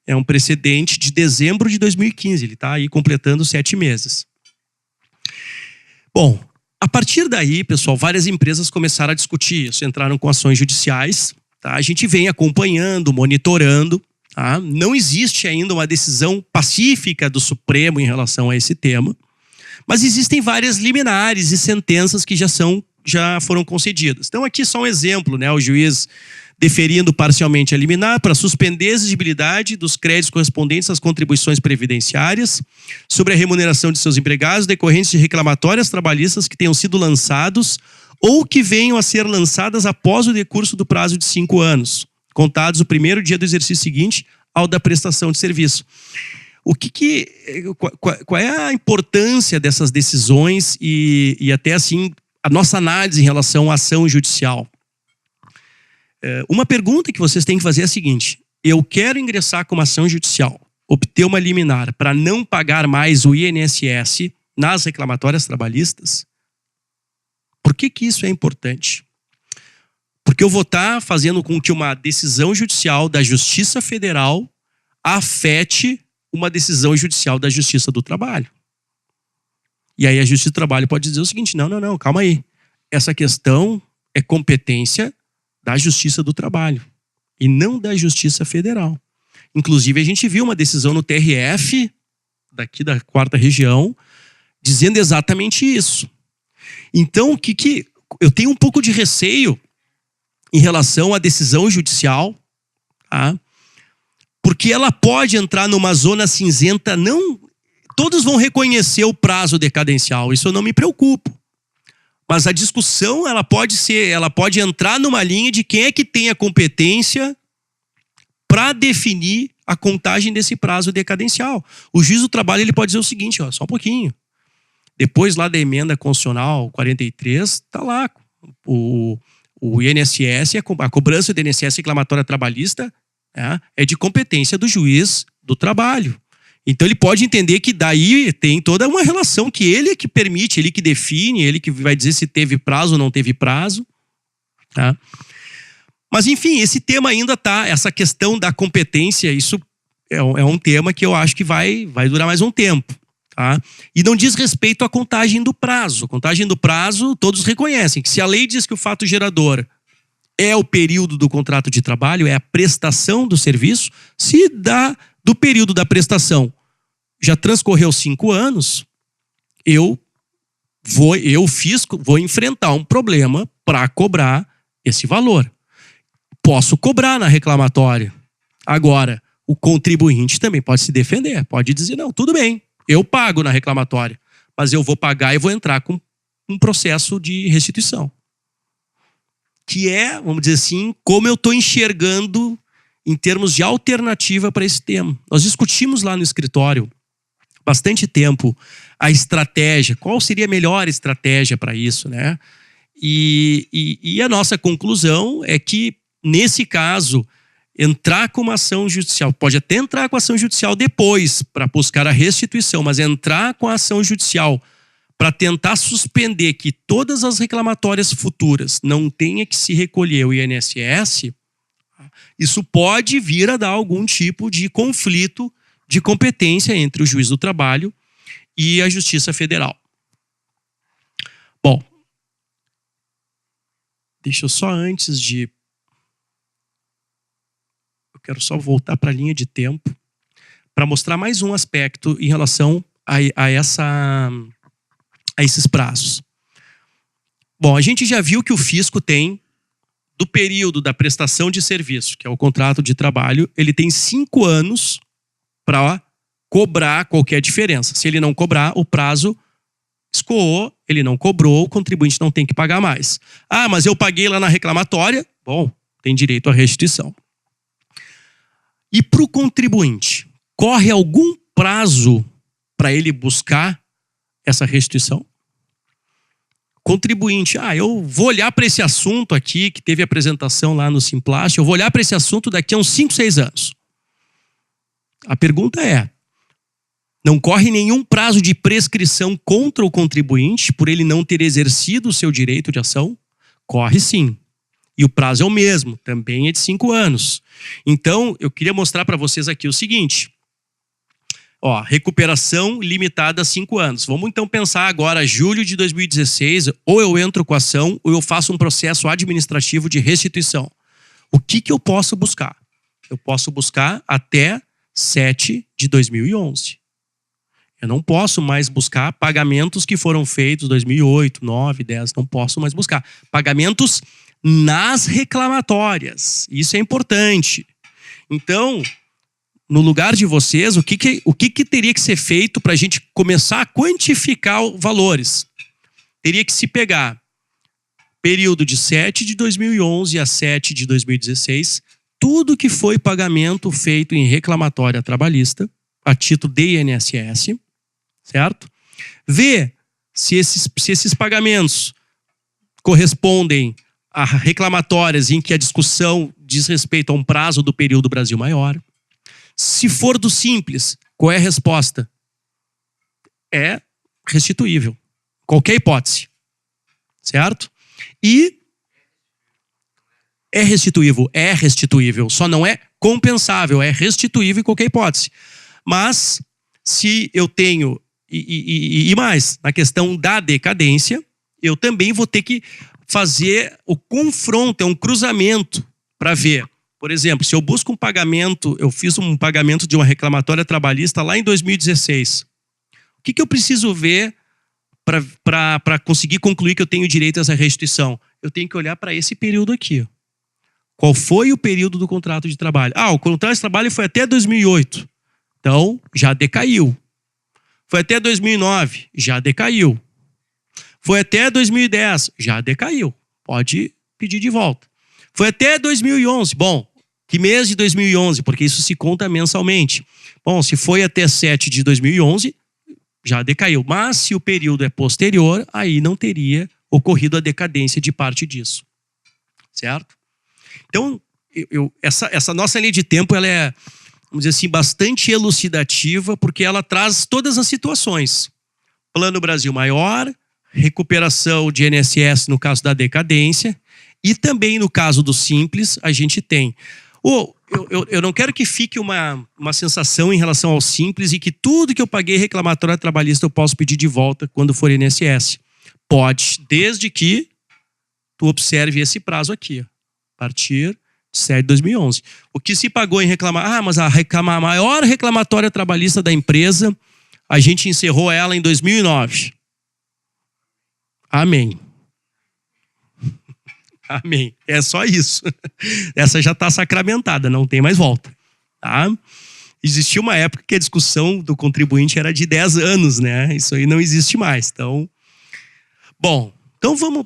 é um precedente de dezembro de 2015, ele está aí completando 7 meses. Bom, a partir daí, pessoal, várias empresas começaram a discutir isso, entraram com ações judiciais, tá? A gente vem acompanhando, monitorando. Tá? Não existe ainda uma decisão pacífica do Supremo em relação a esse tema, mas existem várias liminares e sentenças que já foram concedidas. Então aqui só um exemplo, né? O juiz deferindo parcialmente a liminar para suspender a exigibilidade dos créditos correspondentes às contribuições previdenciárias sobre a remuneração de seus empregados decorrentes de reclamatórias trabalhistas que tenham sido lançados ou que venham a ser lançadas após o decurso do prazo de 5 anos. Contados o primeiro dia do exercício seguinte ao da prestação de serviço. Qual é a importância dessas decisões e até assim a nossa análise em relação à ação judicial? Uma pergunta que vocês têm que fazer é a seguinte: eu quero ingressar com uma ação judicial, obter uma liminar para não pagar mais o INSS nas reclamatórias trabalhistas? Por que isso é importante? Porque eu vou estar fazendo com que uma decisão judicial da Justiça Federal afete uma decisão judicial da Justiça do Trabalho. E aí a Justiça do Trabalho pode dizer o seguinte: não, calma aí. Essa questão é competência da Justiça do Trabalho e não da Justiça Federal. Inclusive a gente viu uma decisão no TRF, daqui da 4ª Região, dizendo exatamente isso. Então, eu tenho um pouco de receio em relação à decisão judicial, tá? Porque ela pode entrar numa zona cinzenta, não todos vão reconhecer o prazo decadencial, isso eu não me preocupo. Mas a discussão ela pode entrar numa linha de quem é que tem a competência para definir a contagem desse prazo decadencial. O juiz do trabalho ele pode dizer o seguinte, ó, só um pouquinho. Depois lá da emenda constitucional 43, está lá o INSS, a cobrança do INSS reclamatória trabalhista é de competência do juiz do trabalho. Então ele pode entender que daí tem toda uma relação que ele é que permite, ele que define, ele que vai dizer se teve prazo ou não teve prazo. Tá? Mas enfim, esse tema ainda está, essa questão da competência, isso é um tema que eu acho que vai durar mais um tempo. Tá? E não diz respeito à contagem do prazo. A contagem do prazo, todos reconhecem que se a lei diz que o fato gerador é o período do contrato de trabalho, é a prestação do serviço, se do período da prestação já transcorreu 5 anos, eu vou enfrentar um problema para cobrar esse valor. Posso cobrar na reclamatória. Agora, o contribuinte também pode se defender, pode dizer, não, tudo bem, eu pago na reclamatória, mas eu vou pagar e vou entrar com um processo de restituição. Que é, vamos dizer assim, como eu estou enxergando em termos de alternativa para esse tema. Nós discutimos lá no escritório bastante tempo a estratégia, qual seria a melhor estratégia para isso, né? E a nossa conclusão é que, nesse caso, entrar com uma ação judicial, pode até entrar com a ação judicial depois para buscar a restituição, mas entrar com a ação judicial para tentar suspender que todas as reclamatórias futuras não tenha que se recolher o INSS, isso pode vir a dar algum tipo de conflito de competência entre o juiz do trabalho e a Justiça Federal. Bom, deixa eu só antes de quero só voltar para a linha de tempo para mostrar mais um aspecto em relação a esses prazos. Bom, a gente já viu que o fisco tem, do período da prestação de serviço, que é o contrato de trabalho, ele tem 5 anos para cobrar qualquer diferença. Se ele não cobrar, o prazo escoou, ele não cobrou, o contribuinte não tem que pagar mais. Ah, mas eu paguei lá na reclamatória. Bom, tem direito à restituição. E para o contribuinte, corre algum prazo para ele buscar essa restituição? Contribuinte, eu vou olhar para esse assunto aqui, que teve apresentação lá no Simplast, eu vou olhar para esse assunto daqui a uns 5, 6 anos. A pergunta é, não corre nenhum prazo de prescrição contra o contribuinte por ele não ter exercido o seu direito de ação? Corre sim. E o prazo é o mesmo, também é de 5 anos. Então, eu queria mostrar para vocês aqui o seguinte. Recuperação limitada a 5 anos. Vamos então pensar agora, julho de 2016, ou eu entro com a ação, ou eu faço um processo administrativo de restituição. O que eu posso buscar? Eu posso buscar até 7 de 2011. Eu não posso mais buscar pagamentos que foram feitos em 2008, 9, 10, não posso mais buscar. Pagamentos nas reclamatórias. Isso é importante. Então, no lugar de vocês, o que teria que ser feito para a gente começar a quantificar os valores? Teria que se pegar período de 7 de 2011 a 7 de 2016, tudo que foi pagamento feito em reclamatória trabalhista, a título de INSS, certo? Ver se esses pagamentos correspondem a reclamatórias em que a discussão diz respeito a um prazo do período Brasil maior. Se for do simples, qual é a resposta? É restituível. Qualquer hipótese. Certo? E é restituível. Só não é compensável, é restituível em qualquer hipótese. Mas, se eu tenho, e mais, na questão da decadência, eu também vou ter que fazer o confronto, um cruzamento, para ver. Por exemplo, se eu busco um pagamento, eu fiz um pagamento de uma reclamatória trabalhista lá em 2016. O que eu preciso ver para conseguir concluir que eu tenho direito a essa restituição? Eu tenho que olhar para esse período aqui. Qual foi o período do contrato de trabalho? O contrato de trabalho foi até 2008. Então, já decaiu. Foi até 2009. Já decaiu. Foi até 2010. Já decaiu. Pode pedir de volta. Foi até 2011. Bom, que mês de 2011? Porque isso se conta mensalmente. Bom, se foi até 7 de 2011, já decaiu. Mas se o período é posterior, aí não teria ocorrido a decadência de parte disso. Certo? Então, essa nossa linha de tempo, ela é, vamos dizer assim, bastante elucidativa, porque ela traz todas as situações. Plano Brasil maior, recuperação de INSS no caso da decadência, e também no caso do simples, a gente tem. Eu não quero que fique uma sensação em relação ao simples e que tudo que eu paguei reclamatória trabalhista eu posso pedir de volta quando for INSS. Pode, desde que tu observe esse prazo aqui, a partir de 7 de 2011. O que se pagou em reclamar... mas a maior reclamatória trabalhista da empresa, a gente encerrou ela em 2009. Amém. Amém. É só isso. Essa já está sacramentada, não tem mais volta. Tá? Existia uma época que a discussão do contribuinte era de 10 anos, né? Isso aí não existe mais. Então, bom, então vamos...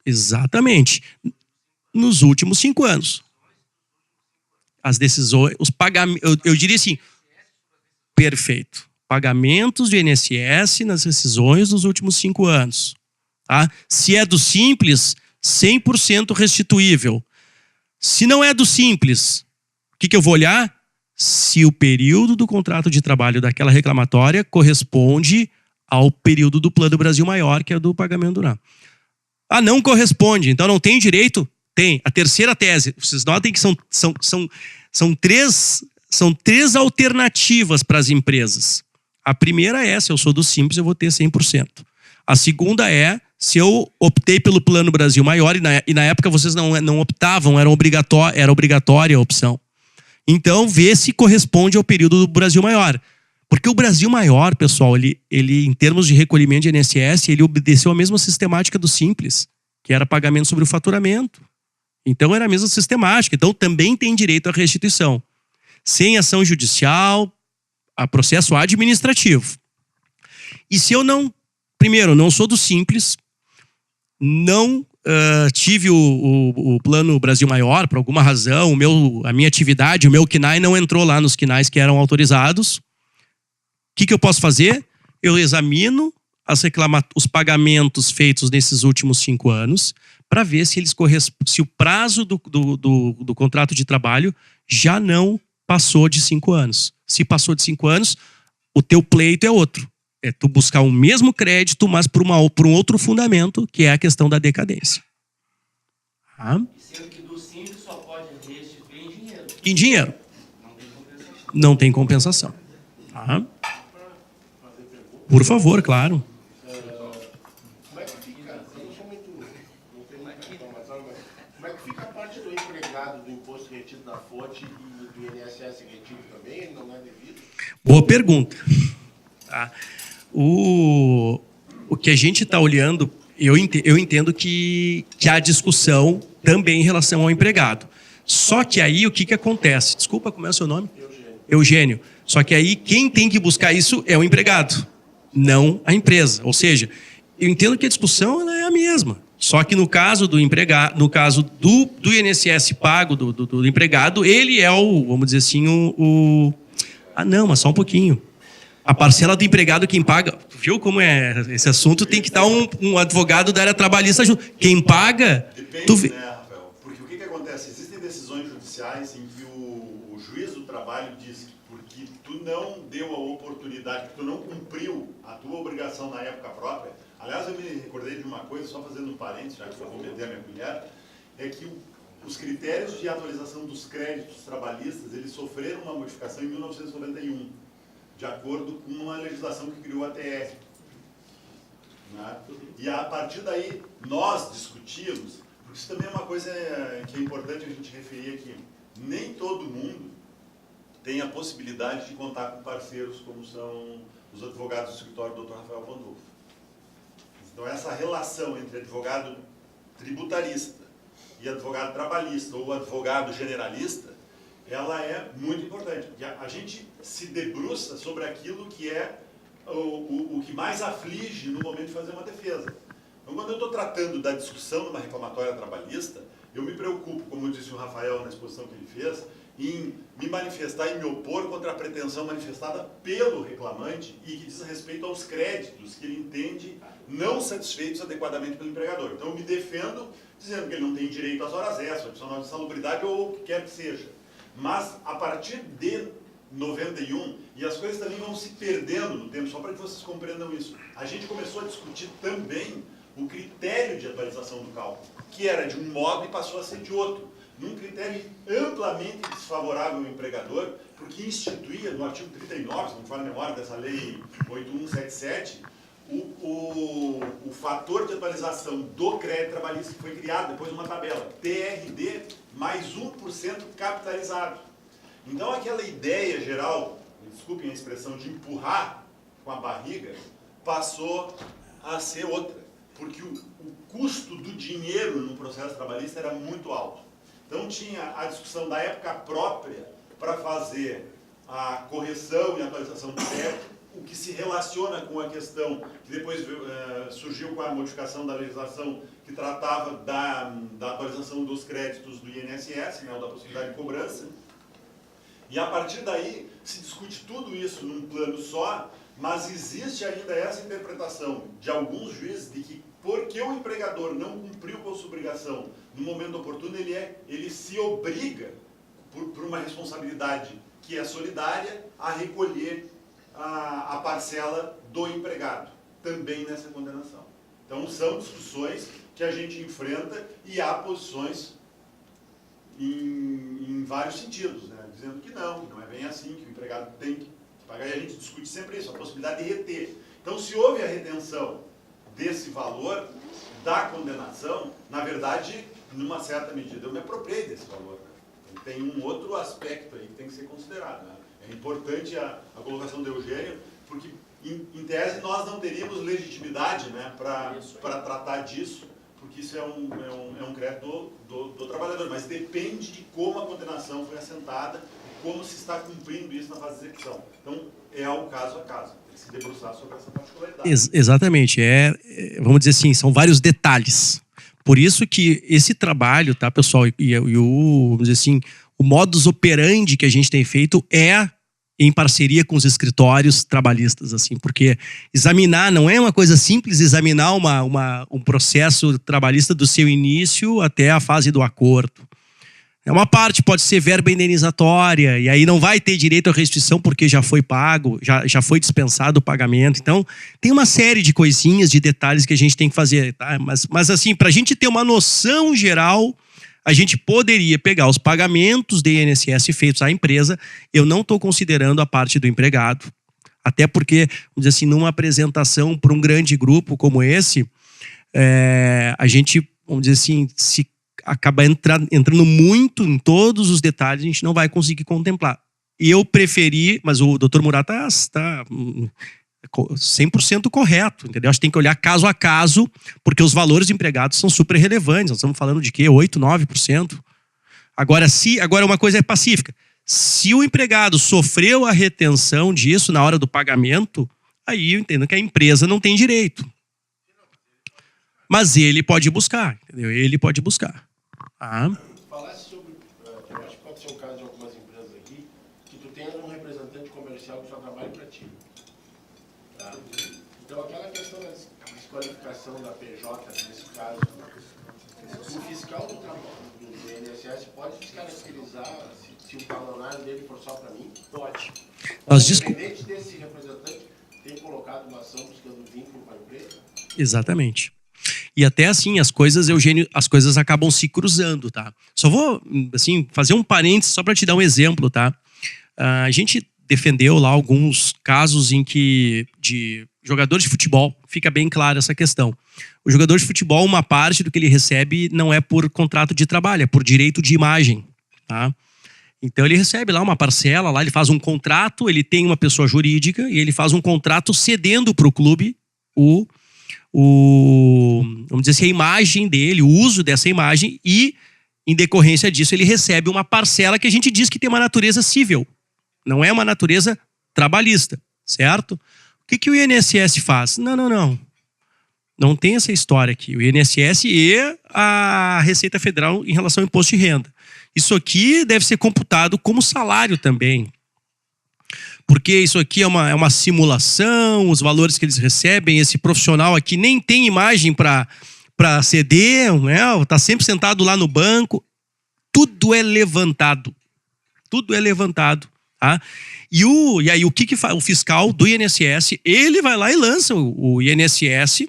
Exatamente. Nos últimos 5 anos. As decisões, os pagamentos, eu diria assim, perfeito. Pagamentos do INSS nas decisões dos últimos 5 anos. Tá? Se é do simples, 100% restituível. Se não é do simples, o que eu vou olhar? Se o período do contrato de trabalho daquela reclamatória corresponde ao período do Plano Brasil Maior, que é do pagamento do NAM. Não corresponde, então não tem direito? Tem. A terceira tese, vocês notem que são três alternativas para as empresas. A primeira é, se eu sou do simples, eu vou ter 100%. A segunda é, Se eu optei pelo Plano Brasil Maior, e na época vocês não optavam, era obrigatória a opção. Então, vê se corresponde ao período do Brasil Maior. Porque o Brasil Maior, pessoal, ele em termos de recolhimento de INSS, ele obedeceu a mesma sistemática do Simples, que era pagamento sobre o faturamento. Então, era a mesma sistemática. Então, também tem direito à restituição. Sem ação judicial, a processo administrativo. E se eu não... Primeiro, não sou do Simples, não tive o Plano Brasil Maior, por alguma razão, a minha atividade, o meu KNAI não entrou lá nos KNAIs que eram autorizados. O que eu posso fazer? Eu examino os pagamentos feitos nesses últimos 5 anos para ver se o prazo do contrato de trabalho já não passou de 5 anos. Se passou de 5 anos, o teu pleito é outro. É tu buscar o mesmo crédito, mas por um outro fundamento, que é a questão da decadência. Ah? Sendo que do Simples só pode restituir em dinheiro. Em dinheiro. Não tem compensação. Ah? Por favor, claro. Como é que fica? Eu não sou muito... Não tenho muita informação, mas como é que fica a parte do empregado do imposto retido na fonte e do INSS retido também? Ele não é devido? Boa pergunta. Tá. O que a gente está olhando, eu entendo que há discussão também em relação ao empregado. Só que aí o que acontece? Desculpa, como é o seu nome? Eugênio. Só que aí quem tem que buscar isso é o empregado, não a empresa. Ou seja, eu entendo que a discussão ela é a mesma. Só que no caso do empregado, no caso do INSS pago do empregado, ele é vamos dizer assim, Ah, não, mas só um pouquinho. A parcela do empregado, quem paga... Viu como é esse assunto? Tem que estar um advogado da área trabalhista junto. Quem paga... Depende, né, Rafael? Porque o que acontece? Existem decisões judiciais em que o juiz do trabalho diz que porque tu não deu a oportunidade, porque tu não cumpriu a tua obrigação na época própria. Aliás, eu me recordei de uma coisa, só fazendo um parênteses, já que eu vou meter a minha colher, é que os critérios de atualização dos créditos trabalhistas, eles sofreram uma modificação em 1991. De acordo com uma legislação que criou a TR. Né? E a partir daí, nós discutimos, porque isso também é uma coisa que é importante a gente referir aqui, nem todo mundo tem a possibilidade de contar com parceiros como são os advogados do escritório do Dr. Rafael Pandolfo. Então, essa relação entre advogado tributarista e advogado trabalhista ou advogado generalista, ela é muito importante, porque a gente se debruça sobre aquilo que é o que mais aflige no momento de fazer uma defesa. Então, quando eu estou tratando da discussão numa reclamatória trabalhista, eu me preocupo, como disse o Rafael na exposição que ele fez, em me manifestar e me opor contra a pretensão manifestada pelo reclamante e que diz respeito aos créditos que ele entende não satisfeitos adequadamente pelo empregador. Então, eu me defendo dizendo que ele não tem direito às horas extras, opcional de insalubridade ou o que quer que seja. Mas, a partir de 91, e as coisas também vão se perdendo no tempo, só para que vocês compreendam isso, a gente começou a discutir também o critério de atualização do cálculo, que era de um modo e passou a ser de outro, num critério amplamente desfavorável ao empregador, porque instituía, no artigo 39, se não me falha a memória dessa lei 8177, o fator de atualização do crédito trabalhista que foi criado depois de uma tabela, TRD mais 1% capitalizado. Então, aquela ideia geral, desculpem a expressão, de empurrar com a barriga, passou a ser outra, porque o custo do dinheiro no processo trabalhista era muito alto. Então, tinha a discussão da época própria para fazer a correção e atualização do crédito, o que se relaciona com a questão que depois surgiu com a modificação da legislação que tratava da atualização dos créditos do INSS, né, ou da possibilidade de cobrança. E a partir daí se discute tudo isso num plano só, mas existe ainda essa interpretação de alguns juízes de que porque o empregador não cumpriu com a sua obrigação no momento oportuno, ele se obriga, por uma responsabilidade que é solidária, a recolher a parcela do empregado, também nessa condenação. Então, são discussões que a gente enfrenta e há posições em vários sentidos, né? Dizendo que não é bem assim, que o empregado tem que pagar, e a gente discute sempre isso, a possibilidade de reter. Então, se houve a retenção desse valor da condenação, na verdade, numa certa medida, eu me apropriei desse valor. Né? Tem um outro aspecto aí que tem que ser considerado. Né? É importante a colocação do Eugênio, porque, em tese, nós não teríamos legitimidade, né, para tratar disso, porque isso é um crédito do trabalhador, mas depende de como a condenação foi assentada e como se está cumprindo isso na fase de execução. Então, é ao caso a caso, tem que se debruçar sobre essa particularidade. Exatamente, vamos dizer assim, são vários detalhes. Por isso que esse trabalho, tá, pessoal, vamos dizer assim, o modus operandi que a gente tem feito é em parceria com os escritórios trabalhistas, assim, porque examinar não é uma coisa simples, examinar um processo trabalhista do seu início até a fase do acordo. Uma parte pode ser verba indenizatória, e aí não vai ter direito à restituição porque já foi pago, já foi dispensado o pagamento. Então, tem uma série de coisinhas, de detalhes que a gente tem que fazer, tá? Mas assim, para a gente ter uma noção geral, a gente poderia pegar os pagamentos de INSS feitos à empresa. Eu não estou considerando a parte do empregado. Até porque, vamos dizer assim, numa apresentação para um grande grupo como esse, a gente, vamos dizer assim, se acaba entrando muito em todos os detalhes, a gente não vai conseguir contemplar. Eu preferi, mas o Dr. Murat está 100% correto, entendeu? Acho que tem que olhar caso a caso, porque os valores empregados são super relevantes. Nós estamos falando de quê? 8%, 9%. Agora uma coisa é pacífica. Se o empregado sofreu a retenção disso na hora do pagamento, aí eu entendo que a empresa não tem direito. Mas ele pode buscar, entendeu? Ele pode buscar. Falasse sobre, eu acho que pode ser o caso de algumas empresas aqui, que tu tenhas um representante comercial que só trabalha para ti. Tá? Então, aquela questão da desqualificação da PJ, nesse caso, o fiscal do INSS pode descaracterizar se o talonário dele for só para mim? Pode. Independente desse representante ter colocado uma ação buscando vínculo com a empresa? Exatamente. E até assim, as coisas, Eugênio, as coisas acabam se cruzando, tá? Só vou, assim, fazer um parênteses só para te dar um exemplo, tá? A gente defendeu lá alguns casos em que, de jogadores de futebol, fica bem clara essa questão. O jogador de futebol, uma parte do que ele recebe não é por contrato de trabalho, é por direito de imagem, tá? Então ele recebe lá uma parcela, lá ele faz um contrato, ele tem uma pessoa jurídica e ele faz um contrato cedendo para o clube vamos dizer assim, a imagem dele, o uso dessa imagem, e em decorrência disso ele recebe uma parcela que a gente diz que tem uma natureza civil, não é uma natureza trabalhista, certo? O que o INSS faz? Não tem essa história aqui. O INSS e a Receita Federal em relação ao imposto de renda. Isso aqui deve ser computado como salário também. Porque isso aqui é uma simulação, os valores que eles recebem, esse profissional aqui nem tem imagem para ceder, né? Está sempre sentado lá no banco. Tudo é levantado. Tudo é levantado. Tá? E aí o que faz? O fiscal do INSS, ele vai lá e lança o INSS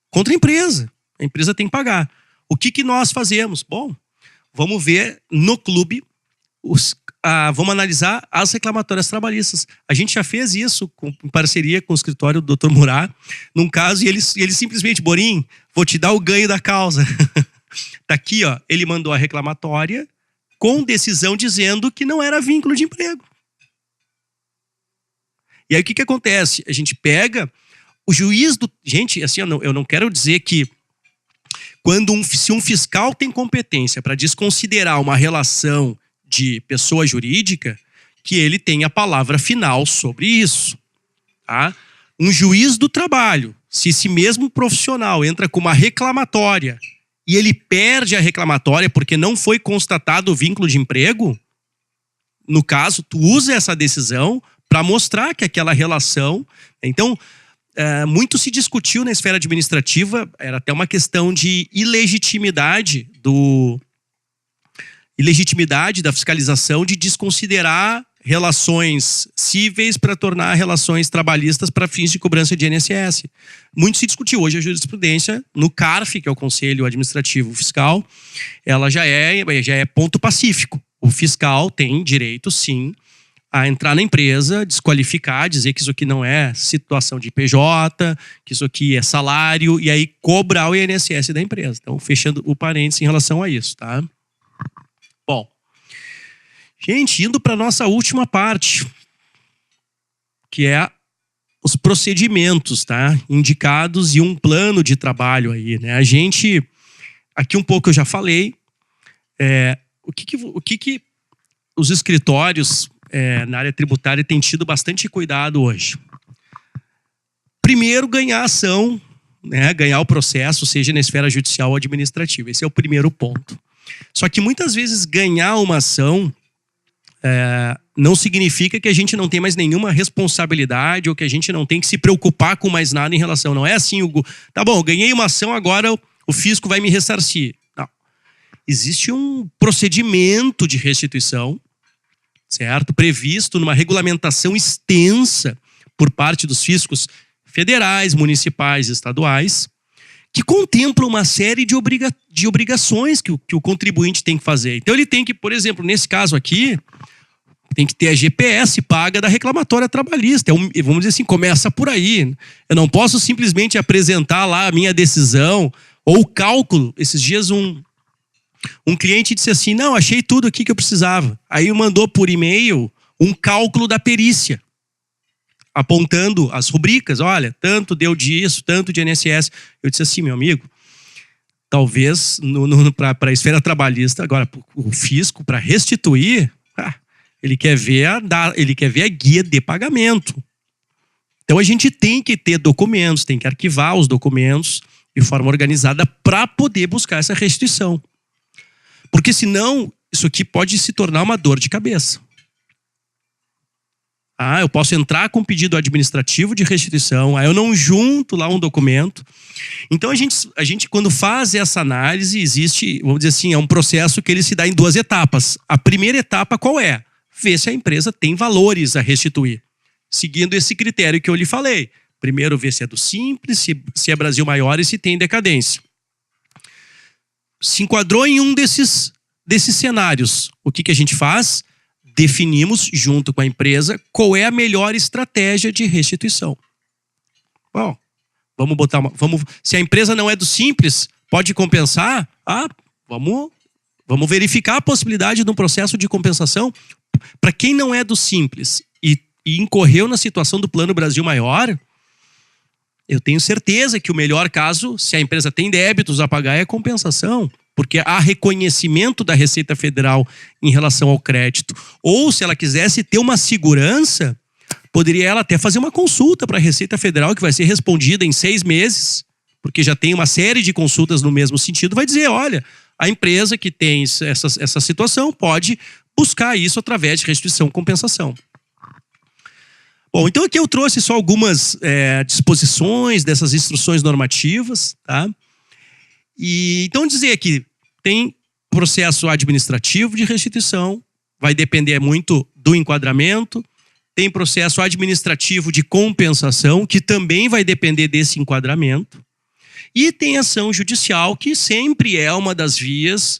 contra a empresa. A empresa tem que pagar. O que nós fazemos? Bom, vamos ver no clube vamos analisar as reclamatórias trabalhistas. A gente já fez isso em parceria com o escritório do Dr. Murat, num caso, e ele simplesmente, Borim, vou te dar o ganho da causa. Tá aqui, ó, ele mandou a reclamatória com decisão dizendo que não era vínculo de emprego. E aí o que acontece? A gente pega o juiz do... Gente, assim, eu não quero dizer que se um fiscal tem competência para desconsiderar uma relação de pessoa jurídica, que ele tem a palavra final sobre isso. Tá? Um juiz do trabalho, se esse mesmo profissional entra com uma reclamatória e ele perde a reclamatória porque não foi constatado o vínculo de emprego, no caso, tu usa essa decisão para mostrar que aquela relação... Então, muito se discutiu na esfera administrativa, era até uma questão de ilegitimidade da fiscalização de desconsiderar relações cíveis para tornar relações trabalhistas para fins de cobrança de INSS. Muito se discutiu. Hoje a jurisprudência, no CARF, que é o Conselho Administrativo Fiscal, ela já é ponto pacífico. O fiscal tem direito, sim, a entrar na empresa, desqualificar, dizer que isso aqui não é situação de PJ, que isso aqui é salário, e aí cobrar o INSS da empresa. Então, fechando o parênteses em relação a isso, tá? Bom, gente, indo para a nossa última parte, que é os procedimentos, tá? Indicados e um plano de trabalho aí, né? A gente, aqui um pouco eu já falei, o que os escritórios na área tributária têm tido bastante cuidado hoje. Primeiro, ganhar ação, né? Ganhar o processo, seja na esfera judicial ou administrativa. Esse é o primeiro ponto. Só que muitas vezes ganhar uma ação não significa que a gente não tem mais nenhuma responsabilidade ou que a gente não tem que se preocupar com mais nada em relação. Não é assim, tá bom, ganhei uma ação, agora o fisco vai me ressarcir. Não. Existe um procedimento de restituição, certo? Previsto numa regulamentação extensa por parte dos fiscos federais, municipais e estaduais, que contempla uma série de obrigações que o contribuinte tem que fazer. Então ele tem que, por exemplo, nesse caso aqui, tem que ter a GPS paga da reclamatória trabalhista. Vamos dizer assim, começa por aí. Eu não posso simplesmente apresentar lá a minha decisão ou o cálculo. Esses dias um cliente disse assim, não, achei tudo aqui que eu precisava. Aí mandou por e-mail um cálculo da perícia, apontando as rubricas, olha, tanto deu disso, tanto de INSS. Eu disse assim, meu amigo, talvez para a esfera trabalhista, agora o fisco, para restituir, ele quer ver a guia de pagamento. Então a gente tem que ter documentos, tem que arquivar os documentos de forma organizada para poder buscar essa restituição. Porque senão isso aqui pode se tornar uma dor de cabeça. Eu posso entrar com pedido administrativo de restituição, aí eu não junto lá um documento. Então a gente quando faz essa análise, existe, vamos dizer assim, é um processo que ele se dá em duas etapas. A primeira etapa qual é? Ver se a empresa tem valores a restituir, seguindo esse critério que eu lhe falei. Primeiro, ver se é do Simples, se é Brasil Maior e se tem decadência. Se enquadrou em um desses cenários, o que a gente faz? Definimos, junto com a empresa, qual é a melhor estratégia de restituição. Bom, se a empresa não é do Simples, pode compensar? Vamos verificar a possibilidade de um processo de compensação. Para quem não é do Simples e incorreu na situação do Plano Brasil Maior, eu tenho certeza que o melhor caso, se a empresa tem débitos a pagar, é compensação. Porque há reconhecimento da Receita Federal em relação ao crédito. Ou, se ela quisesse ter uma segurança, poderia ela até fazer uma consulta para a Receita Federal, que vai ser respondida em 6 meses, porque já tem uma série de consultas no mesmo sentido, vai dizer, olha, a empresa que tem essa situação pode buscar isso através de restituição compensação. Bom, então aqui eu trouxe só algumas disposições dessas instruções normativas, tá? E então dizer aqui, tem processo administrativo de restituição, vai depender muito do enquadramento, tem processo administrativo de compensação, que também vai depender desse enquadramento, e tem ação judicial, que sempre é uma das vias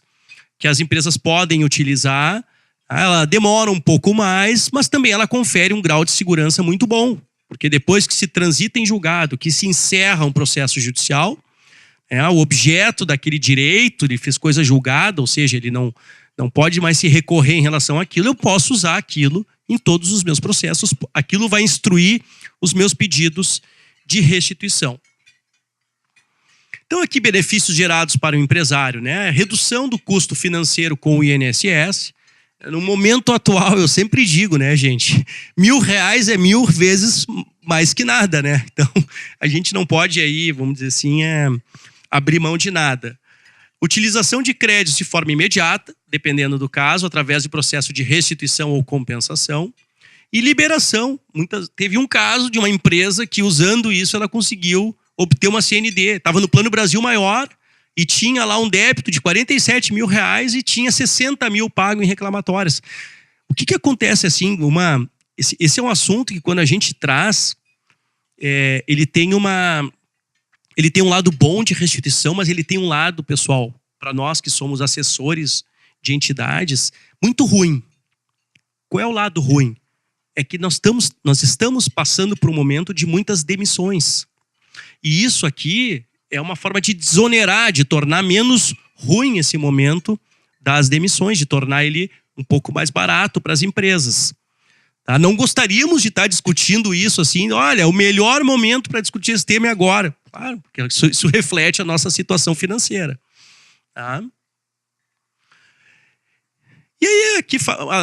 que as empresas podem utilizar. Ela demora um pouco mais, mas também ela confere um grau de segurança muito bom, porque depois que se transita em julgado, que se encerra um processo judicial, o objeto daquele direito, ele fez coisa julgada, ou seja, ele não pode mais se recorrer em relação àquilo, eu posso usar aquilo em todos os meus processos, aquilo vai instruir os meus pedidos de restituição. Então aqui benefícios gerados para o empresário, né? Redução do custo financeiro com o INSS. No momento atual, eu sempre digo, né, gente? R$1.000 é 1.000 vezes mais que nada, né? Então, a gente não pode aí, vamos dizer assim, abrir mão de nada. Utilização de créditos de forma imediata, dependendo do caso, através de processo de restituição ou compensação. E liberação. Teve um caso de uma empresa que, usando isso, ela conseguiu obter uma CND. Estava no Plano Brasil Maior, e tinha lá um débito de R$47 mil e tinha 60 mil pago em reclamatórias. O que acontece assim? Esse é um assunto que quando a gente traz, ele tem um lado bom de restituição, mas ele tem um lado, pessoal, para nós que somos assessores de entidades, muito ruim. Qual é o lado ruim? é que nós estamos passando por um momento de muitas demissões. E isso aqui é uma forma de desonerar, de tornar menos ruim esse momento das demissões, de tornar ele um pouco mais barato para as empresas. Tá? Não gostaríamos de estar discutindo isso assim, olha, o melhor momento para discutir esse tema é agora. Claro, porque isso reflete a nossa situação financeira. Tá? E aí, aqui,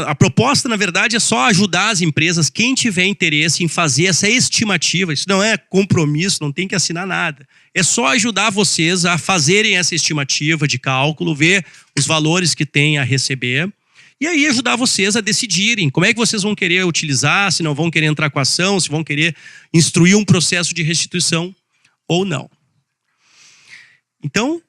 a proposta, na verdade, é só ajudar as empresas, quem tiver interesse em fazer essa estimativa, isso não é compromisso, não tem que assinar nada. É só ajudar vocês a fazerem essa estimativa de cálculo, ver os valores que tem a receber, e aí ajudar vocês a decidirem como é que vocês vão querer utilizar, se não vão querer entrar com a ação, se vão querer instruir um processo de restituição ou não. Então,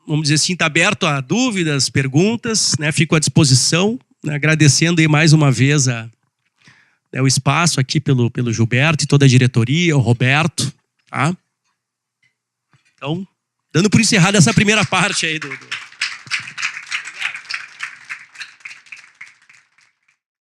vamos dizer assim, está aberto a dúvidas, perguntas, né? Fico à disposição, né? Agradecendo aí mais uma vez o espaço aqui pelo Gilberto e toda a diretoria, o Roberto. Tá? Então, dando por encerrada essa primeira parte aí do